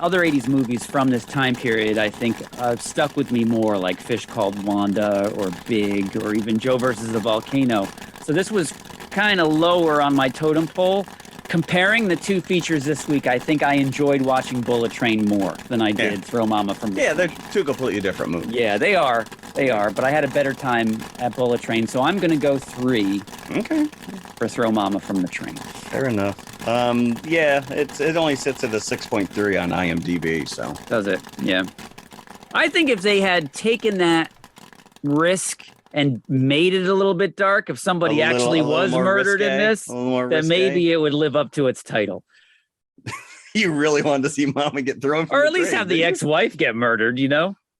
S3: Other 80s movies from this time period, I think, stuck with me more, like Fish Called Wanda or Big or even Joe versus the Volcano. So this was kind of lower on my totem pole. Comparing the two features this week, I think I enjoyed watching Bullet Train more than I did
S2: Yeah.
S3: Throw Mama from the
S2: Yeah, they're two completely different movies.
S3: Yeah, they are. But I had a better time at Bullet Train, so I'm going to go 3
S2: Okay,
S3: for Throw Mama from the Train.
S2: fair enough. It only sits at a 6.3 on IMDb. So
S3: Does it? Yeah. I think if they had taken that risk and made it a little bit dark, if somebody actually was murdered in this, then maybe it would live up to its title.
S2: You really wanted to see Mama get thrown from
S3: Or
S2: the
S3: at least
S2: train,
S3: have the
S2: didn't you?
S3: ex-wife get murdered,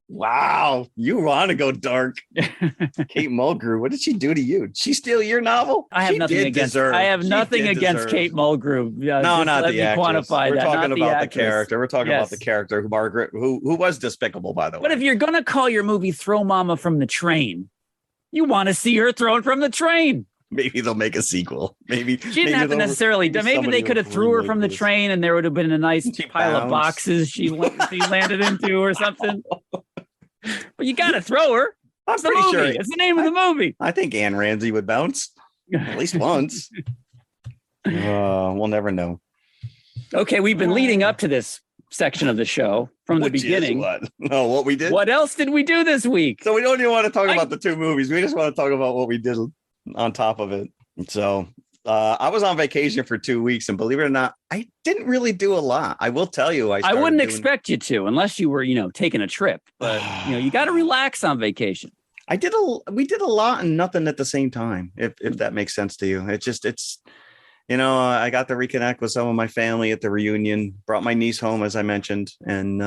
S2: Wow, you want to go dark. Kate Mulgrew, what did she do to you? Did she steal your novel?
S3: I have
S2: She
S3: nothing
S2: did
S3: against.
S2: deserve-
S3: I have
S2: she
S3: nothing
S2: did
S3: against
S2: deserve-
S3: Kate Mulgrew.
S2: No,
S3: Just
S2: not
S3: let
S2: the
S3: me
S2: actress.
S3: quantify
S2: We're
S3: that.
S2: talking
S3: not
S2: about the
S3: actress.
S2: character. We're talking about the
S3: Yes.
S2: character, Margaret, who was despicable, by the way.
S3: But if you're gonna call your movie "Throw Mama from the Train," you want to see her thrown from the train.
S2: maybe they'll make a sequel. Maybe
S3: She didn't have to necessarily. Maybe they could have threw her from the train, and there would have been a nice
S2: She
S3: pile of
S2: bounced.
S3: boxes she landed into or something. But you got to throw her.
S2: I'm
S3: It's the
S2: pretty
S3: movie.
S2: sure.
S3: It's the name of the movie.
S2: I think Anne Ramsey would bounce at least once. We'll never know.
S3: Okay, we've been leading up to this section of the show from the
S2: Which is
S3: beginning.
S2: what? No, what we did.
S3: What else did we do this week?
S2: So we don't even want to talk about the two movies. We just want to talk about what we did on top of it. So I was on vacation for 2 weeks, and believe it or not, I didn't really do a lot. I will tell you,
S3: I wouldn't expect you to, unless you were, taking a trip. But you got to relax on vacation.
S2: we did a lot and nothing at the same time. If that makes sense to you, it's. I got to reconnect with some of my family at the reunion. Brought my niece home, as I mentioned, and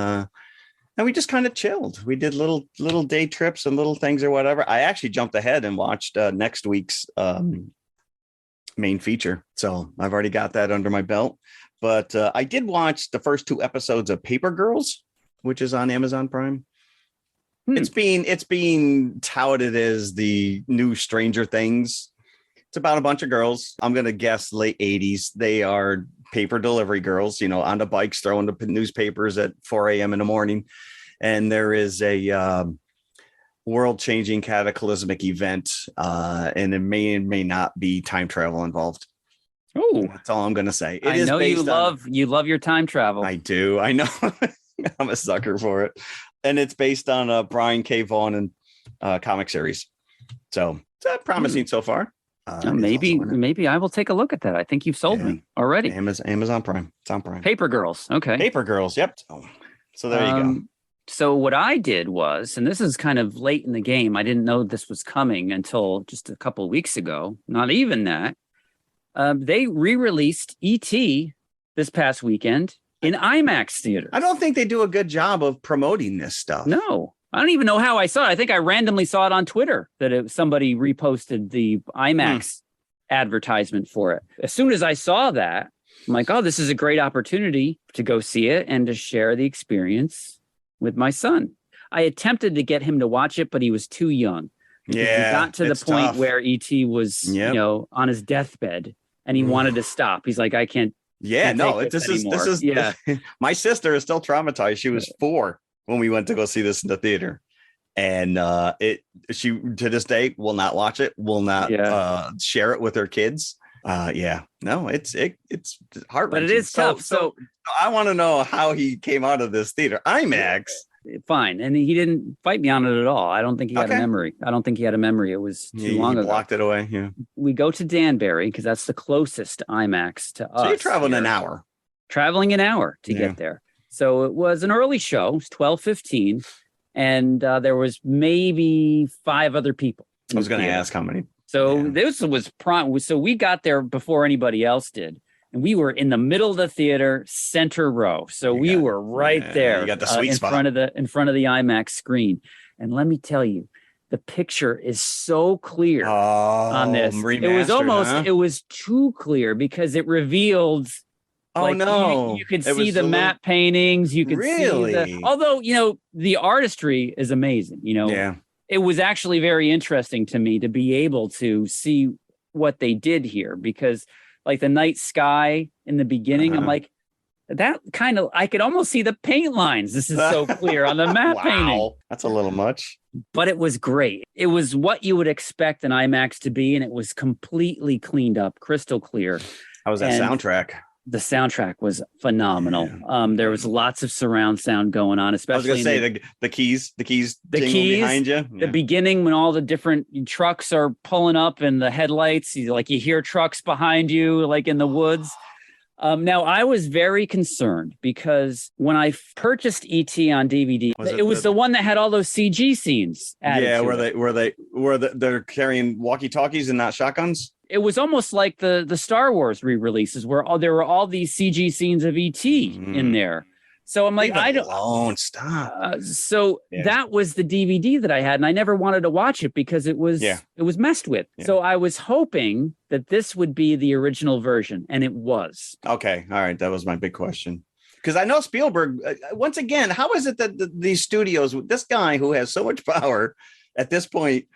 S2: we just kind of chilled. We did little day trips and little things or whatever. I actually jumped ahead and watched next week's main feature. So I've already got that under my belt. But I did watch the first 2 episodes of Paper Girls, which is on Amazon Prime. It's being touted as the new Stranger Things. It's about a bunch of girls. I'm going to guess late 80s. They are paper delivery girls, on the bikes, throwing the newspapers at 4 a.m. in the morning. And there is a world-changing cataclysmic event, and it may and may not be time travel involved.
S3: Oh,
S2: That's all I'm going to say.
S3: I know you love your time travel.
S2: I do. I know. I'm a sucker for it. And it's based on a Brian K. Vaughan comic series. So it's promising so far.
S3: Maybe I will take a look at that. I think you've sold me already.
S2: Amazon Prime. It's on Prime.
S3: Paper Girls. Okay.
S2: Paper Girls. Yep. So there you go.
S3: So what I did was, and this is kind of late in the game, I didn't know this was coming until just a couple of weeks ago. Not even that. They re-released E.T. this past weekend in IMAX theaters.
S2: I don't think they do a good job of promoting this stuff.
S3: No, I don't even know how I saw it. I think I randomly saw it on Twitter that somebody reposted the IMAX advertisement for it. As soon as I saw that, I'm like, oh, this is a great opportunity to go see it and to share the experience with my son. I attempted to get him to watch it, but he was too young.
S2: Yeah,
S3: we got to the point
S2: tough.
S3: where E.T. was, on his deathbed, and he wanted to stop. He's like, I can't.
S2: Yeah,
S3: can't
S2: no,
S3: take
S2: this is
S3: anymore.
S2: my sister is still traumatized. She was 4 when we went to go see this in the theater, and she to this day will not watch it, will not share it with her kids. No, it's heart-wrenching.
S3: But it is tough. So
S2: I want to know how he came out of this theater. IMAX.
S3: Fine. And he didn't fight me on it at all. I don't think he had a memory. It was too long ago.
S2: Blocked it away. Yeah.
S3: We go to Danbury because that's the closest IMAX to us.
S2: So you're traveling an hour.
S3: Traveling an hour to get there. So it was an early show. It was 12:15. And there was maybe 5 other people.
S2: I was going to ask how many.
S3: So this was prime. So we got there before anybody else did. And we were in the middle of the theater, center row. So we were right there.
S2: You got the sweet spot.
S3: in front of the IMAX screen. And let me tell you, the picture is so clear on this. It was too clear because it revealed. You could see the matte paintings. You could see although, the artistry is amazing. It was actually very interesting to me to be able to see what they did here because like the night sky in the beginning, I'm like, that kind of, I could almost see the paint lines. This is so clear on the matte painting.
S2: That's a little much.
S3: But it was great. It was what you would expect an IMAX to be, and it was completely cleaned up, crystal clear.
S2: How was that soundtrack?
S3: The soundtrack was phenomenal. There was lots of surround sound going on, especially. I was
S2: going to say the keys behind you.
S3: The beginning when all the different trucks are pulling up and the headlights, you hear trucks behind you, like in the woods. Now, I was very concerned because when I purchased ET on DVD, it was the one that had all those CG scenes added
S2: Yeah,
S3: to it.
S2: they're carrying walkie-talkies and not shotguns.
S3: It was almost like the Star Wars re-releases where there were all these CG scenes of ET in there. So I'm like,
S2: I don't stop.
S3: That was the DVD that I had, and I never wanted to watch it because it was messed with. Yeah. So I was hoping that this would be the original version, and it was.
S2: Okay, all right, that was my big question. Because I know Spielberg. Once again, how is it that these studios, this guy who has so much power at this point,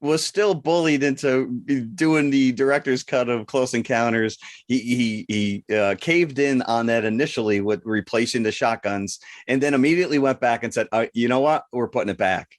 S2: was still bullied into doing the director's cut of Close Encounters? He caved in on that initially with replacing the shotguns, and then immediately went back and said, you know what, we're putting it back.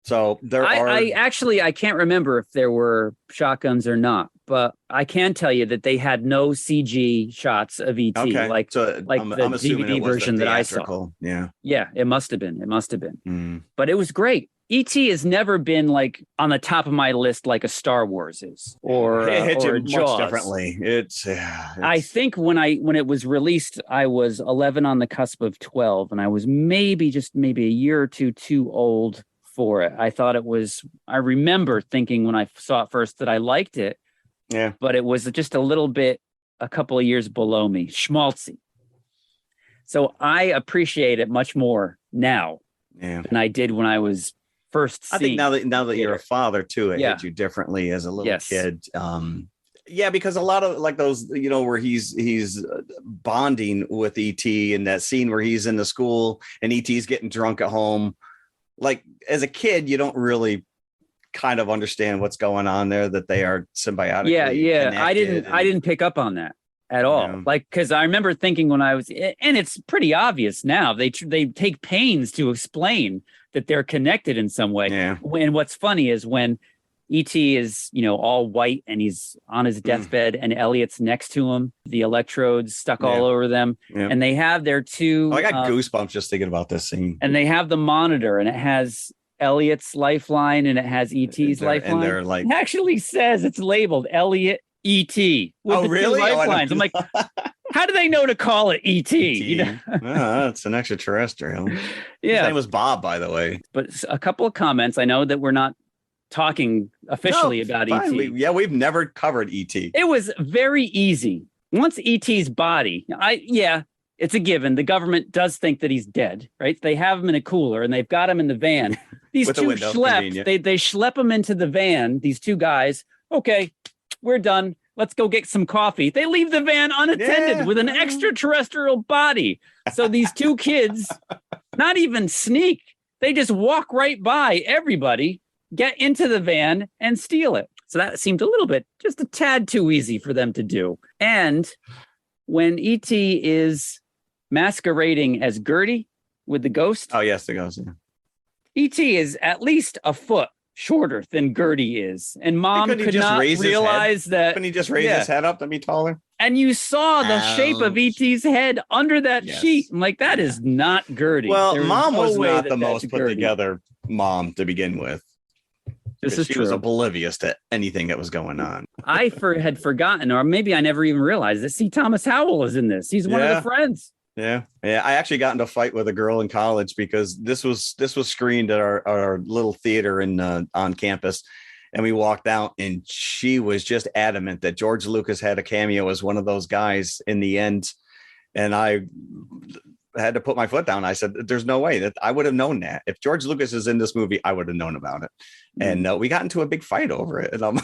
S2: So
S3: I can't remember if there were shotguns or not, but I can tell you that they had no CG shots of ET,
S2: okay.
S3: like
S2: I'm
S3: the DVD version that I saw.
S2: Yeah,
S3: it must have been. But it was great. E.T. has never been like on the top of my list like a Star Wars is, or
S2: it hit
S3: or
S2: you
S3: Jaws.
S2: much differently. It's
S3: I think when it was released, I was 11 on the cusp of 12, and I was maybe a year or two too old for it. I remember thinking when I saw it first that I liked it.
S2: Yeah,
S3: but it was just a couple of years below me, schmaltzy. So I appreciate it much more now than I did when I was first seeing.
S2: I think now that you're a father too, it hit you differently as a little kid. Because a lot of like those, where he's bonding with ET, and that scene where he's in the school and ET's getting drunk at home. Like as a kid, you don't really kind of understand what's going on there, that they are symbiotically connected.
S3: I didn't pick up on that at all. Like, because I remember thinking when I was, and it's pretty obvious now, they take pains to explain that they're connected in some way.
S2: Yeah.
S3: And what's funny is when E.T. is, all white and he's on his deathbed and Elliot's next to him, the electrodes stuck all over them. Yeah. And they have their two.
S2: I got goosebumps just thinking about this scene.
S3: And they have the monitor, and it has Elliot's lifeline and it has E.T.'s lifeline.
S2: And they're like,
S3: it actually says it's labeled Elliot E.T. with the
S2: really?
S3: two lifelines. I'm like, how do they know to call it E.T.?
S2: It's an extraterrestrial.
S3: Yeah.
S2: His name was Bob, by the way.
S3: But a couple of comments. I know that we're not talking officially about E.T.
S2: We've never covered E.T.
S3: It was very easy. Once E.T.'s body, it's a given. The government does think that he's dead, right? They have him in a cooler and they've got him in the van. These two schlep, they schlep him into the van, these two guys. Okay, we're done. Let's go get some coffee. They leave the van unattended with an extraterrestrial body. So these two kids, not even sneak, they just walk right by everybody, get into the van and steal it. So that seemed a little bit, just a tad too easy for them to do. And when E.T. is masquerading as Gertie with the ghost.
S2: Oh, yes, the ghost. Yeah.
S3: E.T. is at least a foot shorter than Gertie is. And Mom could not realize that.
S2: Couldn't he just raise his head up to be taller?
S3: And you saw the shape of E.T.'s head under that sheet. I'm like, that is not Gertie.
S2: Well, Mom was not the most put together mom to begin with.
S3: This is true.
S2: She was oblivious to anything that was going on.
S3: I had forgotten, or maybe I never even realized that. See, Thomas Howell is in this. He's one of the friends.
S2: Yeah. I actually got into a fight with a girl in college because this was screened at our little theater on campus, and we walked out, and she was just adamant that George Lucas had a cameo as one of those guys in the end, and I had to put my foot down. I said, "There's no way that I would have known that. If George Lucas is in this movie, I would have known about it." Mm-hmm. And we got into a big fight over it, and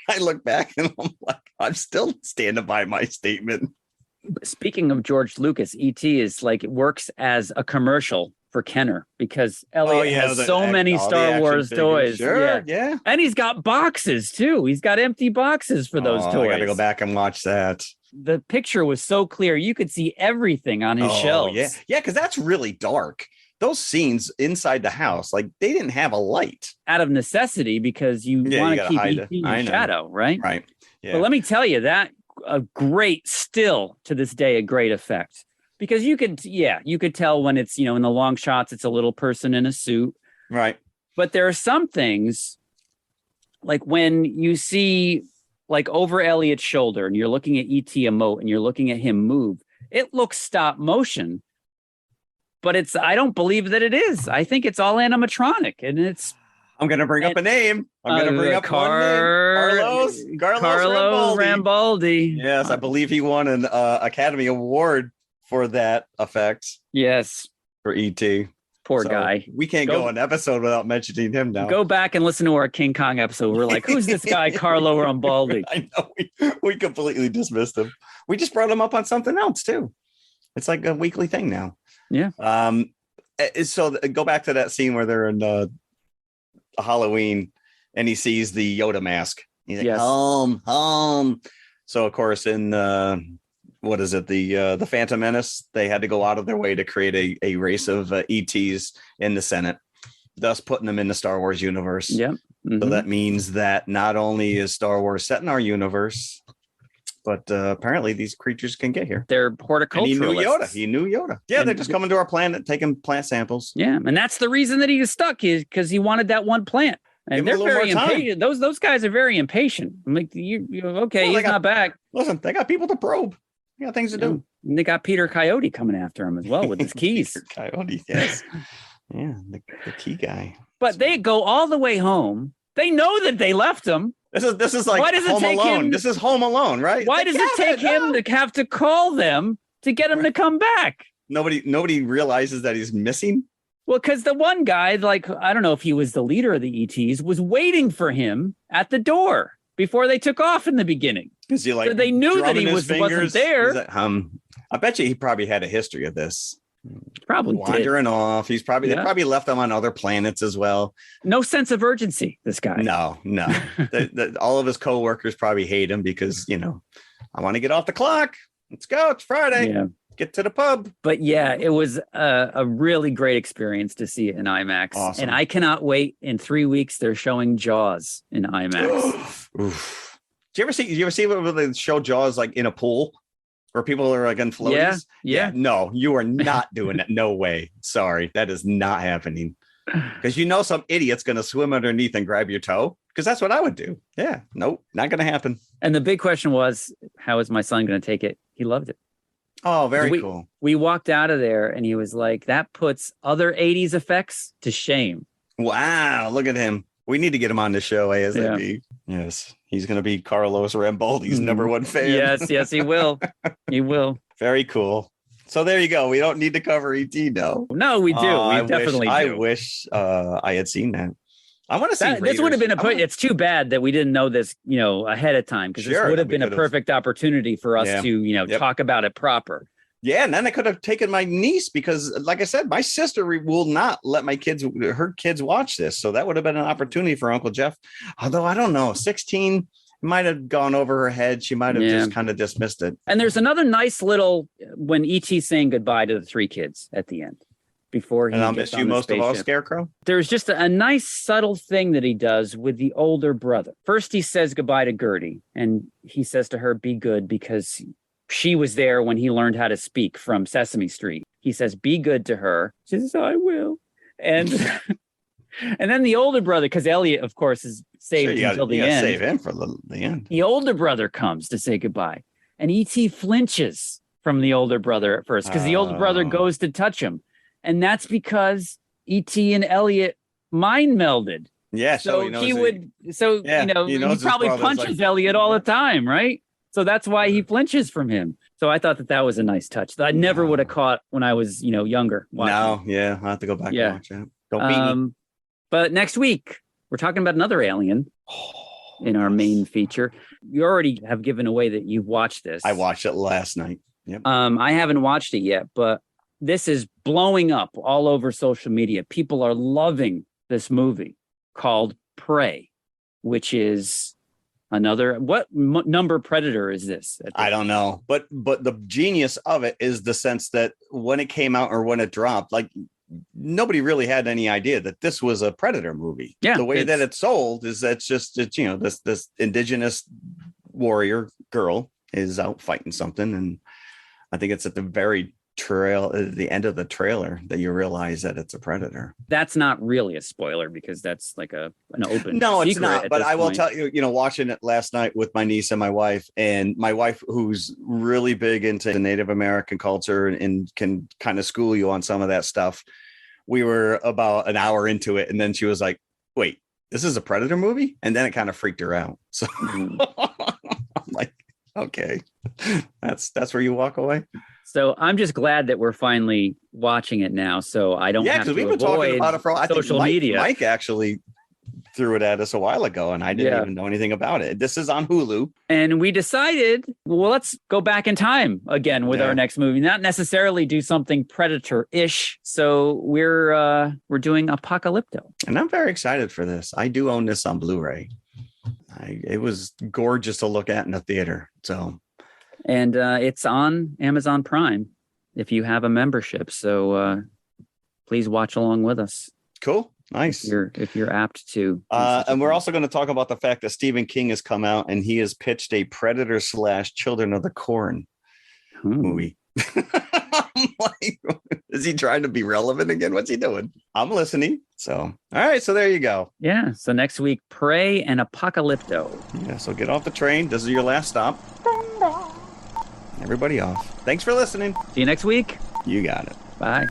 S2: I look back and I'm like, I'm still standing by my statement.
S3: Speaking of George Lucas, E.T. is like, it works as a commercial for Kenner because Elliot has so many Star Wars toys.
S2: Sure, yeah.
S3: And he's got boxes too. He's got empty boxes for those toys.
S2: I got to go back and watch that.
S3: The picture was so clear. You could see everything on his shelves.
S2: Yeah, because that's really dark. Those scenes inside the house, like they didn't have a light.
S3: Out of necessity, because you want to keep E.T. in shadow, right?
S2: Right. Yeah.
S3: But let me tell you that still to this day, a great effect. Because you could tell when it's, in the long shots, it's a little person in a suit.
S2: Right.
S3: But there are some things like when you see like over Elliot's shoulder and you're looking at ET emote and you're looking at him move, it looks stop motion. But I don't believe that it is. I think it's all animatronic, and it's.
S2: I'm going to bring up a name. I'm going to bring up one name. Carlos
S3: Rambaldi.
S2: Yes, I believe he won an Academy Award for that effect.
S3: Yes.
S2: For ET.
S3: Poor guy.
S2: We can't go an episode without mentioning him now.
S3: Go back and listen to our King Kong episode. We're like, who's this guy, Carlo Rambaldi?
S2: I know. We completely dismissed him. We just brought him up on something else, too. It's like a weekly thing now.
S3: Yeah.
S2: So go back to that scene where they're in a Halloween and he sees the Yoda mask. He's like, home. So of course in what is it? The Phantom Menace, they had to go out of their way to create a race of ETs in the Senate, thus putting them in the Star Wars universe.
S3: Yeah. Mm-hmm.
S2: So that means that not only is Star Wars set in our universe, but apparently these creatures can get here.
S3: They're horticulturalists.
S2: He knew Yoda. Yeah, they're just coming to our planet, taking plant samples.
S3: Yeah, and that's the reason that he was stuck, is because he wanted that one plant. And they're very impatient. Those guys are very impatient. I'm like, he's not back.
S2: Listen, they got people to probe. They got things to do.
S3: And they got Peter Coyote coming after him as well with his keys.
S2: Peter Coyote, yes. Yeah, the key guy.
S3: But they go all the way home. They know that they left him.
S2: This is like Home Alone. This is Home Alone, right?
S3: Why does it take him to have to call them to get him to come back?
S2: Nobody realizes that he's missing.
S3: Well, because the one guy, like, I don't know if he was the leader of the ETs, was waiting for him at the door before they took off in the beginning.
S2: Is he like?
S3: So they knew that he wasn't there.
S2: I bet you he probably had a history of this.
S3: Probably
S2: wandering off. They probably left him on other planets as well.
S3: No sense of urgency, this guy.
S2: No. All of his coworkers probably hate him because, I want to get off the clock. Let's go. It's Friday.
S3: Yeah.
S2: Get to the pub.
S3: But yeah, it was a really great experience to see it in IMAX.
S2: Awesome.
S3: And I cannot wait. In 3 weeks, they're showing Jaws in IMAX.
S2: Oof. Do you ever see where they show Jaws like in a pool? Where people are like on floaties?
S3: Yeah.
S2: No, you are not doing that. No way. Sorry. That is not happening. Because some idiot's going to swim underneath and grab your toe. Because that's what I would do. Yeah. Nope. Not going to happen.
S3: And the big question was, how is my son going to take it? He loved it.
S2: Oh, very cool.
S3: We walked out of there and he was like, that puts other 80s effects to shame.
S2: Wow. Look at him. We need to get him on the show ASAP. Yeah. Yes. He's going to be Carlos Rambaldi's number one fan.
S3: Yes, he will. He will.
S2: Very cool. So there you go. We don't need to cover ET now.
S3: No, we do. We definitely do.
S2: I wish I had seen that. I want to see
S3: this would have been it's too bad that we didn't know this, ahead of time, because this would have been a perfect opportunity for us to, talk about it proper.
S2: Yeah, and then I could have taken my niece because, like I said, my sister will not let her kids watch this. So that would have been an opportunity for Uncle Jeff. Although I don't know, 16 might have gone over her head. She might have just kind of dismissed it.
S3: And there's another nice little when E.T.'s saying goodbye to the three kids at the end. Before he
S2: and I'll miss you most of all, Scarecrow.
S3: There's just a nice subtle thing that he does with the older brother. First, he says goodbye to Gertie, and he says to her, "Be good," because she was there when he learned how to speak from Sesame Street. He says, "Be good to her." She says, "I will." And and then the older brother, because Elliot, of course, is saved until the end.
S2: Save him for the end.
S3: The older brother comes to say goodbye, and E.T. flinches from the older brother at first because the older brother goes to touch him. And that's because E.T. and Elliot mind melded.
S2: Yeah.
S3: So he probably punches Elliot all the time, right? So that's why he flinches from him. So I thought that was a nice touch that I never would have caught when I was, younger.
S2: Watching. No, yeah. I'll have to go back and watch it. Don't beat me.
S3: But next week, we're talking about another alien in our main feature. You already have given away that you've watched this.
S2: I watched it last night. Yep.
S3: I haven't watched it yet, but this is blowing up all over social media. People are loving this movie called Prey, which is another, what number Predator is this?
S2: I don't know, but the genius of it is the sense that when it came out or when it dropped, like nobody really had any idea that this was a Predator movie.
S3: Yeah,
S2: the way that it's sold is it's this indigenous warrior girl is out fighting something, and I think it's at the very the end of the trailer that you realize that it's a predator.
S3: That's not really a spoiler because that's like an open
S2: No, it's
S3: secret
S2: not.
S3: at
S2: But
S3: this
S2: I will
S3: point.
S2: tell you, watching it last night with my niece and my wife, who's really big into the Native American culture and can kind of school you on some of that stuff. We were about an hour into it, and then she was like, "Wait, this is a Predator movie?" And then it kind of freaked her out. So I'm like, "Okay, that's where you walk away."
S3: So I'm just glad that we're finally watching it now, so I don't have to
S2: we've been talking
S3: avoid
S2: about it for I think
S3: social media.
S2: Mike actually threw it at us a while ago, and I didn't even know anything about it. This is on Hulu.
S3: And we decided, well, let's go back in time again with our next movie. Not necessarily do something Predator-ish. So we're doing Apocalypto.
S2: And I'm very excited for this. I do own this on Blu-ray. It was gorgeous to look at in a theater. So,
S3: and it's on Amazon Prime if you have a membership. So please watch along with us.
S2: Cool. Nice.
S3: If you're apt to.
S2: And we're also going to talk about the fact that Stephen King has come out and he has pitched a Predator / Children of the Corn movie. I'm like, is he trying to be relevant again? What's he doing? I'm listening. So, all right. So there you go.
S3: Yeah. So next week, Prey and Apocalypto.
S2: Yeah. So get off the train. This is your last stop. Everybody off. Thanks for listening.
S3: See you next week.
S2: You got it.
S3: Bye.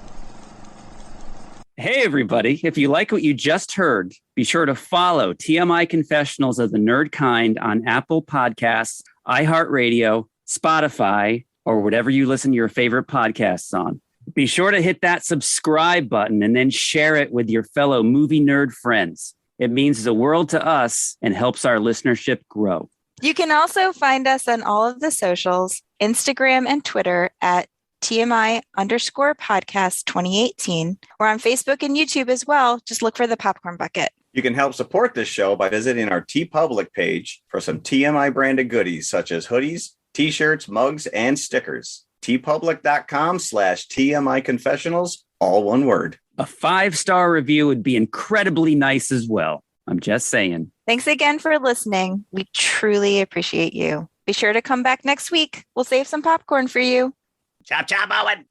S3: Hey, everybody. If you like what you just heard, be sure to follow TMI Confessionals of the Nerd Kind on Apple Podcasts, iHeartRadio, Spotify, or whatever you listen to your favorite podcasts on. Be sure to hit that subscribe button and then share it with your fellow movie nerd friends. It means the world to us and helps our listenership grow.
S5: You can also find us on all of the socials, Instagram and Twitter at TMI_podcast 2018. We're on Facebook and YouTube as well. Just look for the Popcorn Bucket.
S2: You can help support this show by visiting our TeePublic page for some TMI branded goodies such as hoodies, t-shirts, mugs, and stickers. TeePublic.com/TMI Confessionals, all one word.
S3: A 5-star review would be incredibly nice as well. I'm just saying.
S5: Thanks again for listening. We truly appreciate you. Be sure to come back next week. We'll save some popcorn for you.
S2: Chop, chop, Owen.